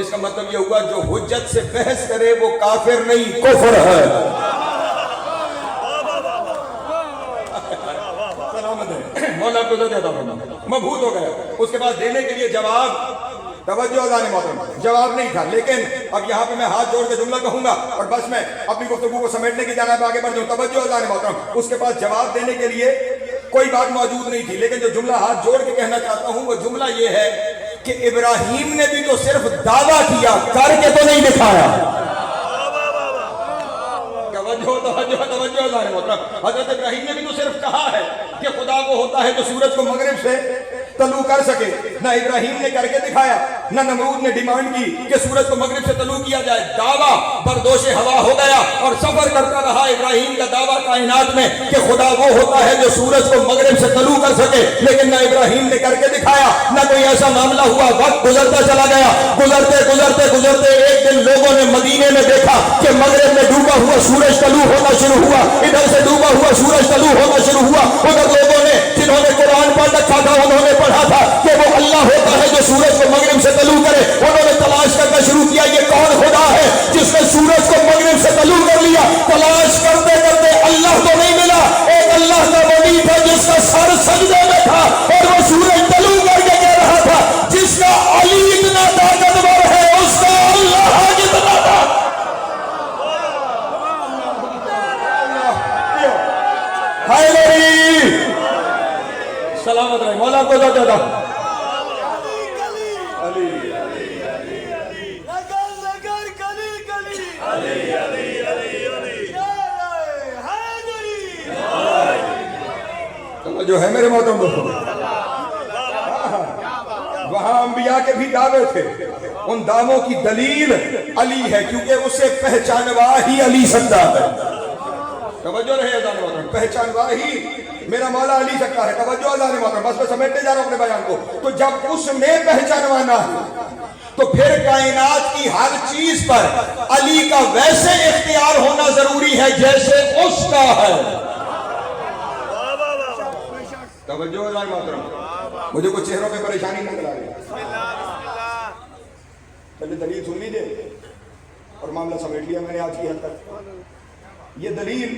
اس کا مطلب یہ ہوا جو حجت سے بحث کرے وہ کافر نہیں, کفر ہے. سلامت ہے, مولا کو دیتا ہوں, مبہوت ہو گیا. اس کے بعد دینے کے لیے جواب, توجہ اذان محترم, جواب نہیں تھا. لیکن اب یہاں پہ میں ہاتھ جوڑ کے جملہ کہوں گا اور بس میں اپنی گفتگو کو سمیٹنے کی جانب آگے بڑھ جاؤں. توجہ اذان محترم, اس کے پاس جواب دینے کے لیے کوئی بات موجود نہیں تھی, لیکن جو جملہ ہاتھ جوڑ کے کہنا چاہتا ہوں وہ جملہ یہ ہے کہ ابراہیم نے بھی تو صرف دعویٰ کیا, کر کے تو نہیں دکھایا. توجہ اذان محترم, حضرت ابراہیم نے بھی تو صرف کہا ہے کہ خدا وہ ہوتا ہے جو سورج کو مغرب سے طلوع کر سکے. نہ ابراہیم نے کر کے دکھایا, نہ نمرود نے ڈیمانڈ کی کہ سورج کو مغرب سے طلوع کیا جائے. دعویٰ بردوش ہوا ہو گیا اور سفر کرتا رہا ابراہیم کا دعویٰ کائنات میں کہ خدا وہ ہوتا ہے جو سورج کو مغرب سے طلوع کر سکے. لیکن نہ ابراہیم نے کر کے دکھایا, نہ کوئی ایسا معاملہ ہوا. وقت گزرتا چلا گیا, گزرتے گزرتے گزرتے ایک دن لوگوں نے مدینے میں دیکھا کہ مغرب میں ڈوبا ہوا سورج طلوع ہونا شروع ہوا, ادھر سے ڈوبا ہوا سورج طلوع ہونا شروع ہوا. ادھر لوگوں نے جنہوں نے قرآن پڑھ رکھا تھا انہوں نے پڑھا تھا کہ وہ اللہ ہوتا ہے جو سورج کو مغرب سے طلوع کرے. انہوں نے تلاش کرنا شروع کیا یہ کون خدا ہے جس نے سورج کو مغرب سے طلوع کر لیا. تلاش کرتے کرتے اللہ تو نہیں ملا, ایک اللہ کا ولی تھا جس کا سر سجدے میں تھا اور وہ سورج طلوع کر کے کہہ رہا تھا جس کا علی اتنا طاقتور ہے اس کا اللہ کتنا تھا. ہائے میری سلامت رہے, مولا کو دو دو. جو ہے میرے محترم دوستوں, جہاں انبیاء کے بھی دعوے تھے، ان دعووں کی دلیل علی ہے، کیونکہ اسے پہچانوا ہی علی سکتا ہے۔ توجہ رہے اذان محترم، پہچانوا ہی میرا مولا علی سکتا ہے۔ توجہ اذان محترم، بس میں سمیٹنے جا رہا ہوں اپنے بیان کو۔ تو جب اس نے پہچانوانا ہے تو پھر کائنات کی ہر چیز پر علی کا ویسے اختیار ہونا ضروری ہے جیسے اس کا ہے۔ توجہ اذان محترم، مجھے کچھ چہروں پہ پریشانی نظر آ رہی ہے، پہلے دلیل سن لیجیے اور معاملہ سمیٹ لیا میں نے آج کی حد تک۔ یہ دلیل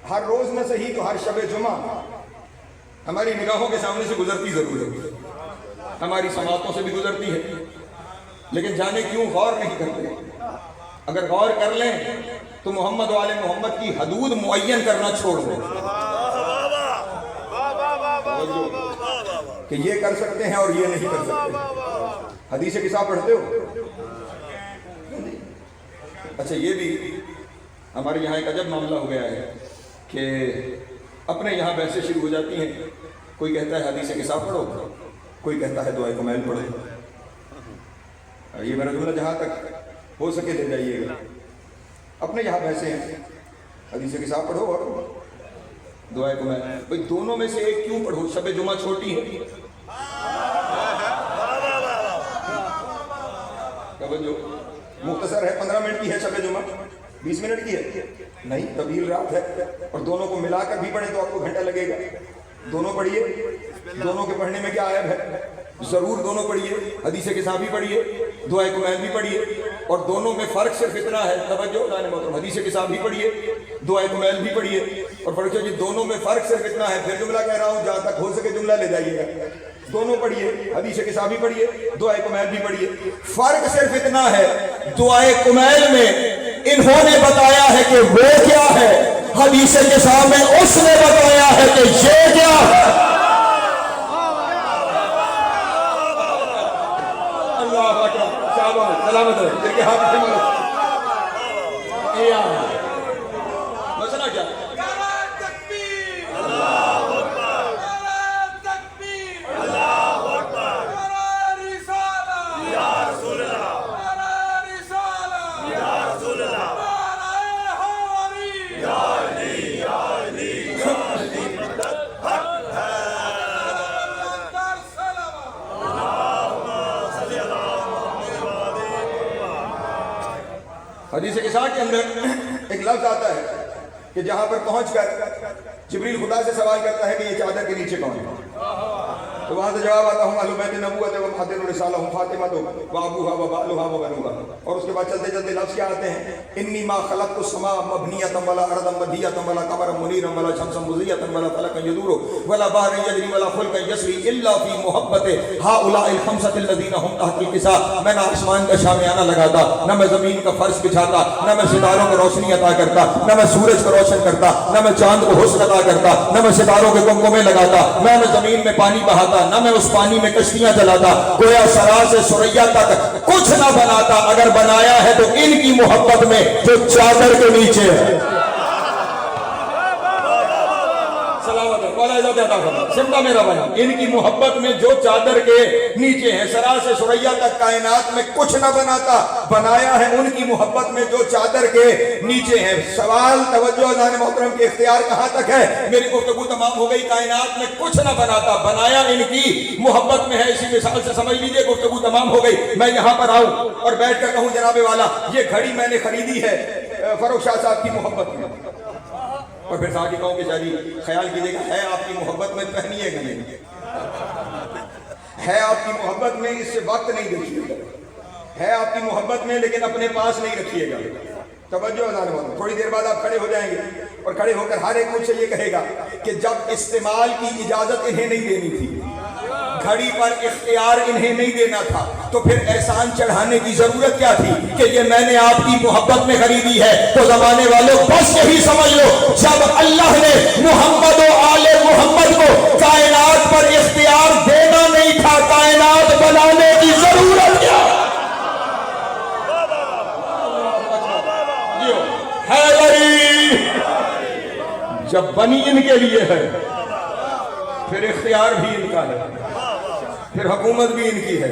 ہر روز نہ صحیح تو ہر شب جمعہ ہماری نگاہوں کے سامنے سے گزرتی ضرور ہے، ہماری سماعتوں سے بھی گزرتی ہے، لیکن جانے کیوں غور نہیں کرتے۔ اگر غور کر لیں تو محمد و آل محمد کی حدود معین کرنا چھوڑ دیں کہ یہ کر سکتے ہیں اور یہ نہیں کر سکتے۔ حدیث کسا پڑھتے ہو؟ اچھا، یہ بھی ہمارے یہاں ایک عجب معاملہ ہو گیا ہے کہ اپنے یہاں بحثیں شروع ہو جاتی ہیں، کوئی کہتا ہے حدیث کسا پڑھو، کوئی کہتا ہے دعائے کمیل پڑھو۔ یہ میرا جملہ جہاں تک ہو سکے لے جائیے گا۔ اپنے یہاں بحثیں ہیں، حدیث کسا پڑھو اور دعائے کمیل، بھئی دونوں میں سے ایک کیوں پڑھو؟ شب جمعہ چھوٹی ہے، مختصر ہے، 15 منٹ کی ہے شب جمعہ، 20 منٹ کی ہے نہیں، طویل رات ہے، اور دونوں کو ملا کر بھی پڑھیں تو آپ کو گھنٹہ لگے گا۔ دونوں پڑھیے، دونوں کے پڑھنے میں کیا عیب ہے؟ ضرور دونوں پڑھیے، حدیث کسا بھی پڑھیے، دعائے کمیل بھی پڑھیے، اور دونوں میں فرق صرف اتنا ہے، توجہ لانے محترم، حدیث کسا بھی پڑھیے، دعائے کمیل بھی پڑھیے، اور فرق جی دونوں میں فرق صرف اتنا ہے۔ پھر جملہ کہہ رہا ہوں، جہاں تک ہو سکے جملہ لے جائیے گا۔ دونوں پڑھیے، حدیث کسا بھی پڑھیے، دعائے کمیل بھی پڑھیے، فرق صرف اتنا ہے، دعائے کمیل میں انہوں نے بتایا ہے کہ وہ کیا ہے، حدیث کسا میں اس نے بتایا ہے کہ یہ کیا ہے۔ اللہ اکبر، شاباش، سلامت رہے، دل کے ہاتھ سے ملو۔ مسئلہ کیا ہے؟ حدیث کسا کے اندر ایک لفظ آتا ہے کہ جہاں پر پہنچ کر جبریل خدا سے سوال کرتا ہے کہ یہ چادر کے نیچے کون ہے، تو وہاں سے جواب آتا ہوں اہل بیت نبوت و خاتم الرسالہ ہم فاطمہ و ابوہا و بالہا و بنوہا، اور اس کے بعد چلتے چلتے لفظ کیا آتے ہیں، انی ما خلقت السماء مبنیۃ ولا ارضا مدیۃ ولا قمرا منیرا ولا شمسا مضیۃ ولا فلکا یدور ولا بحر یجری ولا فلک یسری الا فی محبت ہؤلاء الخمسۃ الذین هم تحت الکساء۔ میں نہ آسمان کا شامیانہ لگاتا، نہ میں زمین کا فرش بچھاتا، نہ میں ستاروں کو روشنی عطا کرتا، نہ میں سورج کو روشن کرتا، نہ میں چاند کو حسن عطا کرتا، نہ میں ستاروں کے کمکمے لگاتا، نہ میں زمین میں پانی بہاتا، نہ میں اس پانی میں کشتیاں چلاتا، گویا سرا سے سریا تک کچھ نہ بناتا، اگر بنایا ہے تو ان کی محبت میں جو چادر کے نیچے ہے۔ سمجھا میرا بھائی، ان کی محبت میں جو چادر کے نیچے ہیں، سرا سے سریا تک کائنات میں کچھ نہ بناتا، بنایا ہے ان کی محبت میں جو چادر کے نیچے ہیں۔ سوال توجہ اذان محترم کے اختیار کہاں تک ہے؟ میری گفتگو تمام ہو گئی، کائنات میں کچھ نہ بناتا، بنایا ان کی محبت میں ہے۔ اسی مثال سے سمجھ لیجئے گفتگو تمام ہو گئی۔ میں یہاں پر آؤں اور بیٹھ کر کہوں جناب والا یہ گھڑی میں نے خریدی ہے فروخ شاہ صاحب کی محبت میں، اور پھر ساتھ ہی کہوں کہ شاہی خیال کیجئے گا ہے آپ کی محبت میں، پہنیے گا نہیں، ہے آپ کی محبت میں، اس سے وقت نہیں دیکھیے گا، ہے آپ کی محبت میں لیکن اپنے پاس نہیں رکھیے گا۔ توجہ اذان محترم، تھوڑی دیر بعد آپ کھڑے ہو جائیں گے اور کھڑے ہو کر ہر ایک مجھ سے یہ کہے گا کہ جب استعمال کی اجازت انہیں نہیں دینی تھی، گھڑی پر اختیار انہیں نہیں دینا تھا، تو پھر احسان چڑھانے کی ضرورت کیا تھی کہ یہ میں نے آپ کی محبت میں خریدی ہے؟ تو زمانے والوں بس یہی سمجھ لو، جب اللہ نے محمد و آل محمد کو کائنات پر اختیار دینا نہیں تھا، کائنات بنانے کی ضرورت کیا ہے؟ جب بنی ان کے لیے ہے پھر اختیار بھی ان کا ہے۔ پھر حکومت بھی ان کی ہے،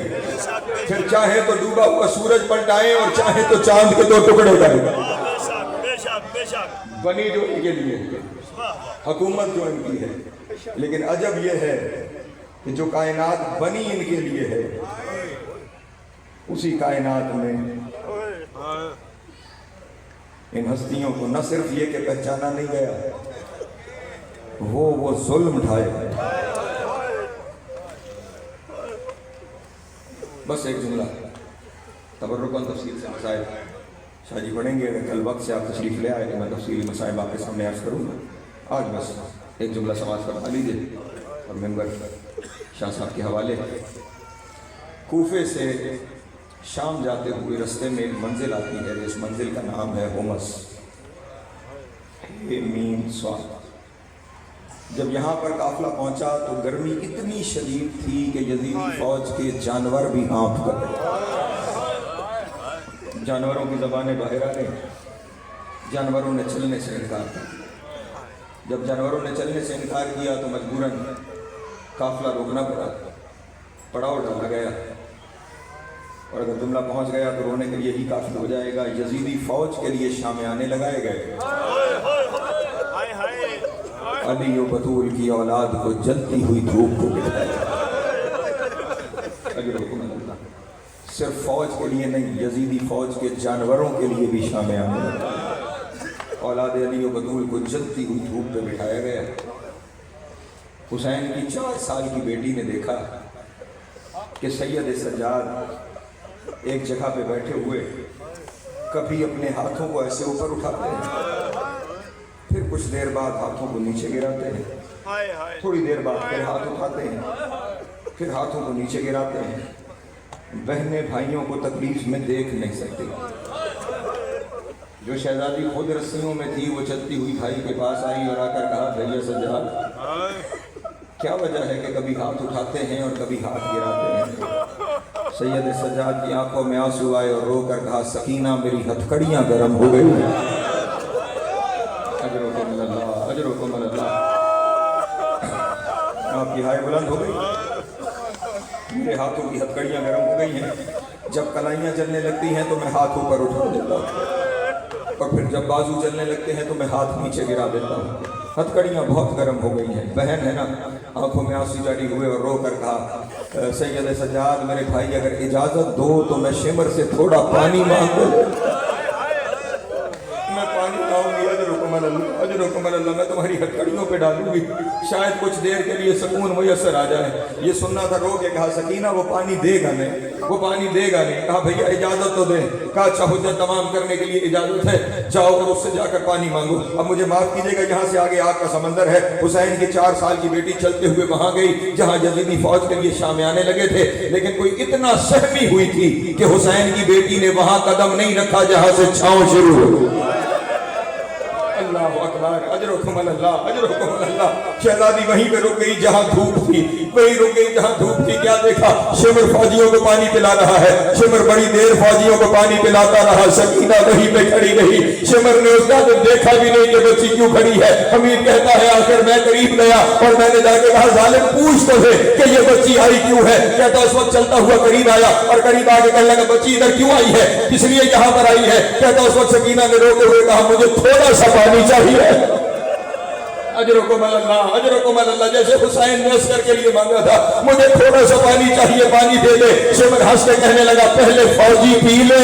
پھر چاہے تو ڈوبا ہوا سورج پلٹائیں اور چاہے تو چاند کے 2 ٹکڑے کریں، بنی جو ان کے لیے ہے، حکومت جو ان کی ہے۔ لیکن عجب یہ ہے کہ جو کائنات بنی ان کے لیے ہے، اسی کائنات میں ان ہستیوں کو نہ صرف یہ کہ پہچانا نہیں گیا، وہ ظلم اٹھائے۔ بس ایک جملہ تبرکاً تفصیل سے مسائل شاہ جی پڑھیں گے، اگر کل وقت سے آپ تشریف لے آئے تو میں تفصیلی مسائل آپ کے سامنے عرض کروں گا۔ آج بس ایک جملہ سماعت فرما لیجیے اور ممبر شاہ صاحب کے حوالے۔ کوفے سے شام جاتے ہوئے رستے میں ایک منزل آتی ہے، اس منزل کا نام ہے ہومس، میم صاد۔ جب یہاں پر قافلہ پہنچا تو گرمی اتنی شدید تھی کہ یزیدی فوج کے جانور بھی ہانپ گئے۔ جانوروں کی زبانیں باہر آ گئی، جانوروں نے چلنے سے انکار کیا۔ جب جانوروں نے چلنے سے انکار کیا تو مجبوراً قافلہ روکنا پڑا، پڑاؤ ڈالا گیا، اور اگر جملہ پہنچ گیا تو رونے کے لیے ہی کافی ہو جائے گا۔ یزیدی فوج کے لیے شامیانے لگائے گئے، علی و بطول کی اولاد کو جلتی ہوئی دھوپ کو دکھایا۔ صرف فوج کے لیے نہیں، یزیدی فوج کے جانوروں کے لیے بھی شامیانے لگائے۔ اولاد علی و بطول کو جلتی ہوئی دھوپ پہ بٹھایا گیا۔ حسین کی 4 سال کی بیٹی نے دیکھا کہ سید سجاد ایک جگہ پہ بیٹھے ہوئے کبھی اپنے ہاتھوں کو ایسے اوپر اٹھاتے ہیں، پھر کچھ دیر بعد ہاتھوں کو نیچے گراتے ہیں، تھوڑی دیر بعد پھر ہاتھ اٹھاتے ہیں، پھر ہاتھوں کو نیچے گراتے ہیں۔ بہنیں بھائیوں کو تکلیف میں دیکھ نہیں سکتی۔ جو شہزادی خود رسیوں میں تھی وہ چلتی ہوئی بھائی کے پاس آئی اور آ کر کہا، بھیا سجاد کیا وجہ ہے کہ کبھی ہاتھ اٹھاتے ہیں اور کبھی ہاتھ گراتے ہیں؟ سید سجاد کی آنکھوں میں آنسو آئے اور رو کر کہا، سکینہ میری ہتھکڑیاں گرم ہو گئی ہیں۔ اجرکم اللہ، اجرکم اللہ۔ آپ کی ہائے بلند ہو گئی، میرے ہاتھوں کی ہتھکڑیاں گرم ہو گئی ہیں۔ جب کلائیاں چلنے لگتی ہیں تو میں ہاتھ اوپر اٹھا دیتا ہوں، اور پھر جب بازو چلنے لگتے ہیں تو میں ہاتھ نیچے گرا دیتا ہوں۔ ہتھکڑیاں بہت گرم ہو گئی ہیں۔ بہن ہے نا، آنکھوں میں آنسو جاری ہوئے اور رو کر کہا، سید سجاد میرے بھائی اگر اجازت دو تو میں شمر سے تھوڑا پانی مانگ لوں، میں پانی لاؤں گی، اجرکم اللہ، اجرکم اللہ، میں تمہاری ہتھکڑیوں پہ ڈالوں گی، شاید کچھ دیر کے لیے سکون میسر آ جائے۔ یہ سننا تھا، رو کے کہا، سکینہ وہ پانی دے گا نہیں، وہ پانی دے گا نہیں۔ کہا بھیا اجازت تو دیں۔ کہا اچھا حجت تمام کرنے کے لیے اجازت ہے، جاؤ اور اس سے جا کر پانی مانگو۔ اب مجھے معاف کیجیے گا، یہاں سے آگے آگ کا سمندر ہے۔ حسین کی 4 سال کی بیٹی چلتے ہوئے وہاں گئی جہاں یزیدی فوج کے لیے شامیانے لگے تھے، لیکن کوئی اتنا سہمی ہوئی تھی کہ حسین کی بیٹی نے وہاں قدم نہیں رکھا جہاں سے چھاؤں شروع ہو۔ اللہ اکبر، اجرکم اللہ، اجرکم اللہ۔ شہزادی وہیں پہ رک گئی جہاں دھوپ تھی، وہیں رک گئی جہاں دھوپ تھی۔ کیا دیکھا؟ شمر فوجیوں کو پانی پلا رہا ہے، شمر بڑی دیر فوجیوں کو پانی پلاتا رہا، سکینہ وہیں پہ کھڑی رہی۔ شمر نے اس کا دیکھا بھی نہیں کہ بچی کیوں کھڑی ہے۔ حمید کہتا ہے آخر میں قریب گیا اور میں نے جا کے کہا، ظالم پوچھ تو ہے کہ یہ بچی آئی کیوں ہے۔ کہتا اس وقت چلتا ہوا قریب آیا اور قریب آ کے کہنے لگا، بچی ادھر کیوں آئی ہے، کس لیے یہاں پر آئی ہے؟ کہتا اس وقت سکینہ نے روتے ہوئے کہا، مجھے تھوڑا سا پانی چاہیے۔ اجرکم اللہ، اجرکم اللہ۔ جیسے حسین نے عسکر کے لیے مانگا تھا، مجھے تھوڑا سا پانی چاہیے، پانی دے دے۔ شمر ہنس کے کہنے لگا، پہلے فوجی پی لے۔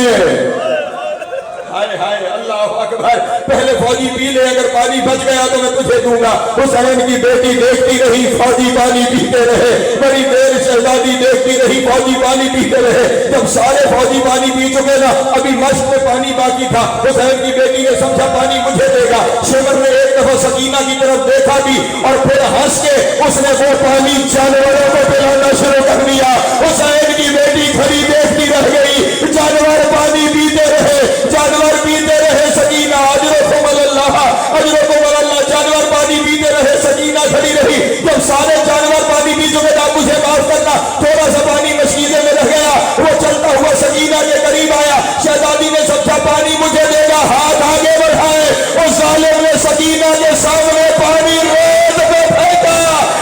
ہائے ہائے، اللہ اکبر، پہلے فوجی پی لے، اگر پانی بچ گیا تو میں تجھے دوں گا۔ حسین کی بیٹی دیکھتی رہی، فوجی پانی پیتے رہے، بڑی دیر شہزادی دیکھتی رہی، فوجی پانی پیتے رہے۔ جب سارے فوجی پانی پی چکے نا، ابھی مشق میں پانی باقی تھا۔ حسین کی بیٹی نے سمجھا پانی مجھے دے گا۔ شمر نے ایک دفعہ سکینہ کی طرف دیکھا بھی اور پھر ہنس کے اس نے وہ پانی جانوروں کو پلانا شروع کر دیا۔ حسین کی بیٹی کھڑی دیکھتی رہ گئی، جانور پانی پیتے رہے، جانور پیتے رہے۔ سکینہ، اجرکم اللہ، اجرکم اللہ، جانور پانی پیتے رہے، سکینہ کھڑی رہی۔ جب سارے جانور پانی پی چکے تھا، مجھے معاف کرنا، تھوڑا سا پانی مشکیزے میں رہ گیا۔ وہ چلتا ہوا سکینہ کے قریب آیا، شہزادی نے سمجھا پانی مجھے دے گا، ہاتھ آگے بڑھائے، اس ظالم نے سکینہ کے سامنے پانی ریت پہ پھینکا،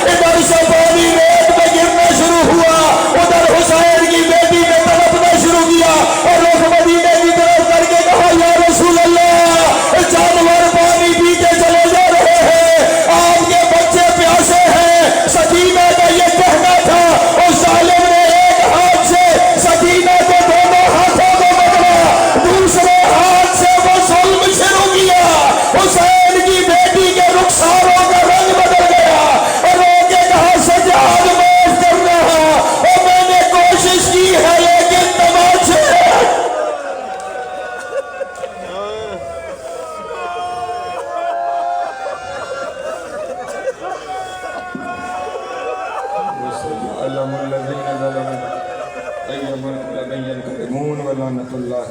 ادھر سے پانی ریت پہ گرنا شروع ہوا۔ علم الذین ظلموا أيهم لدن ينقلبون ولعنة الله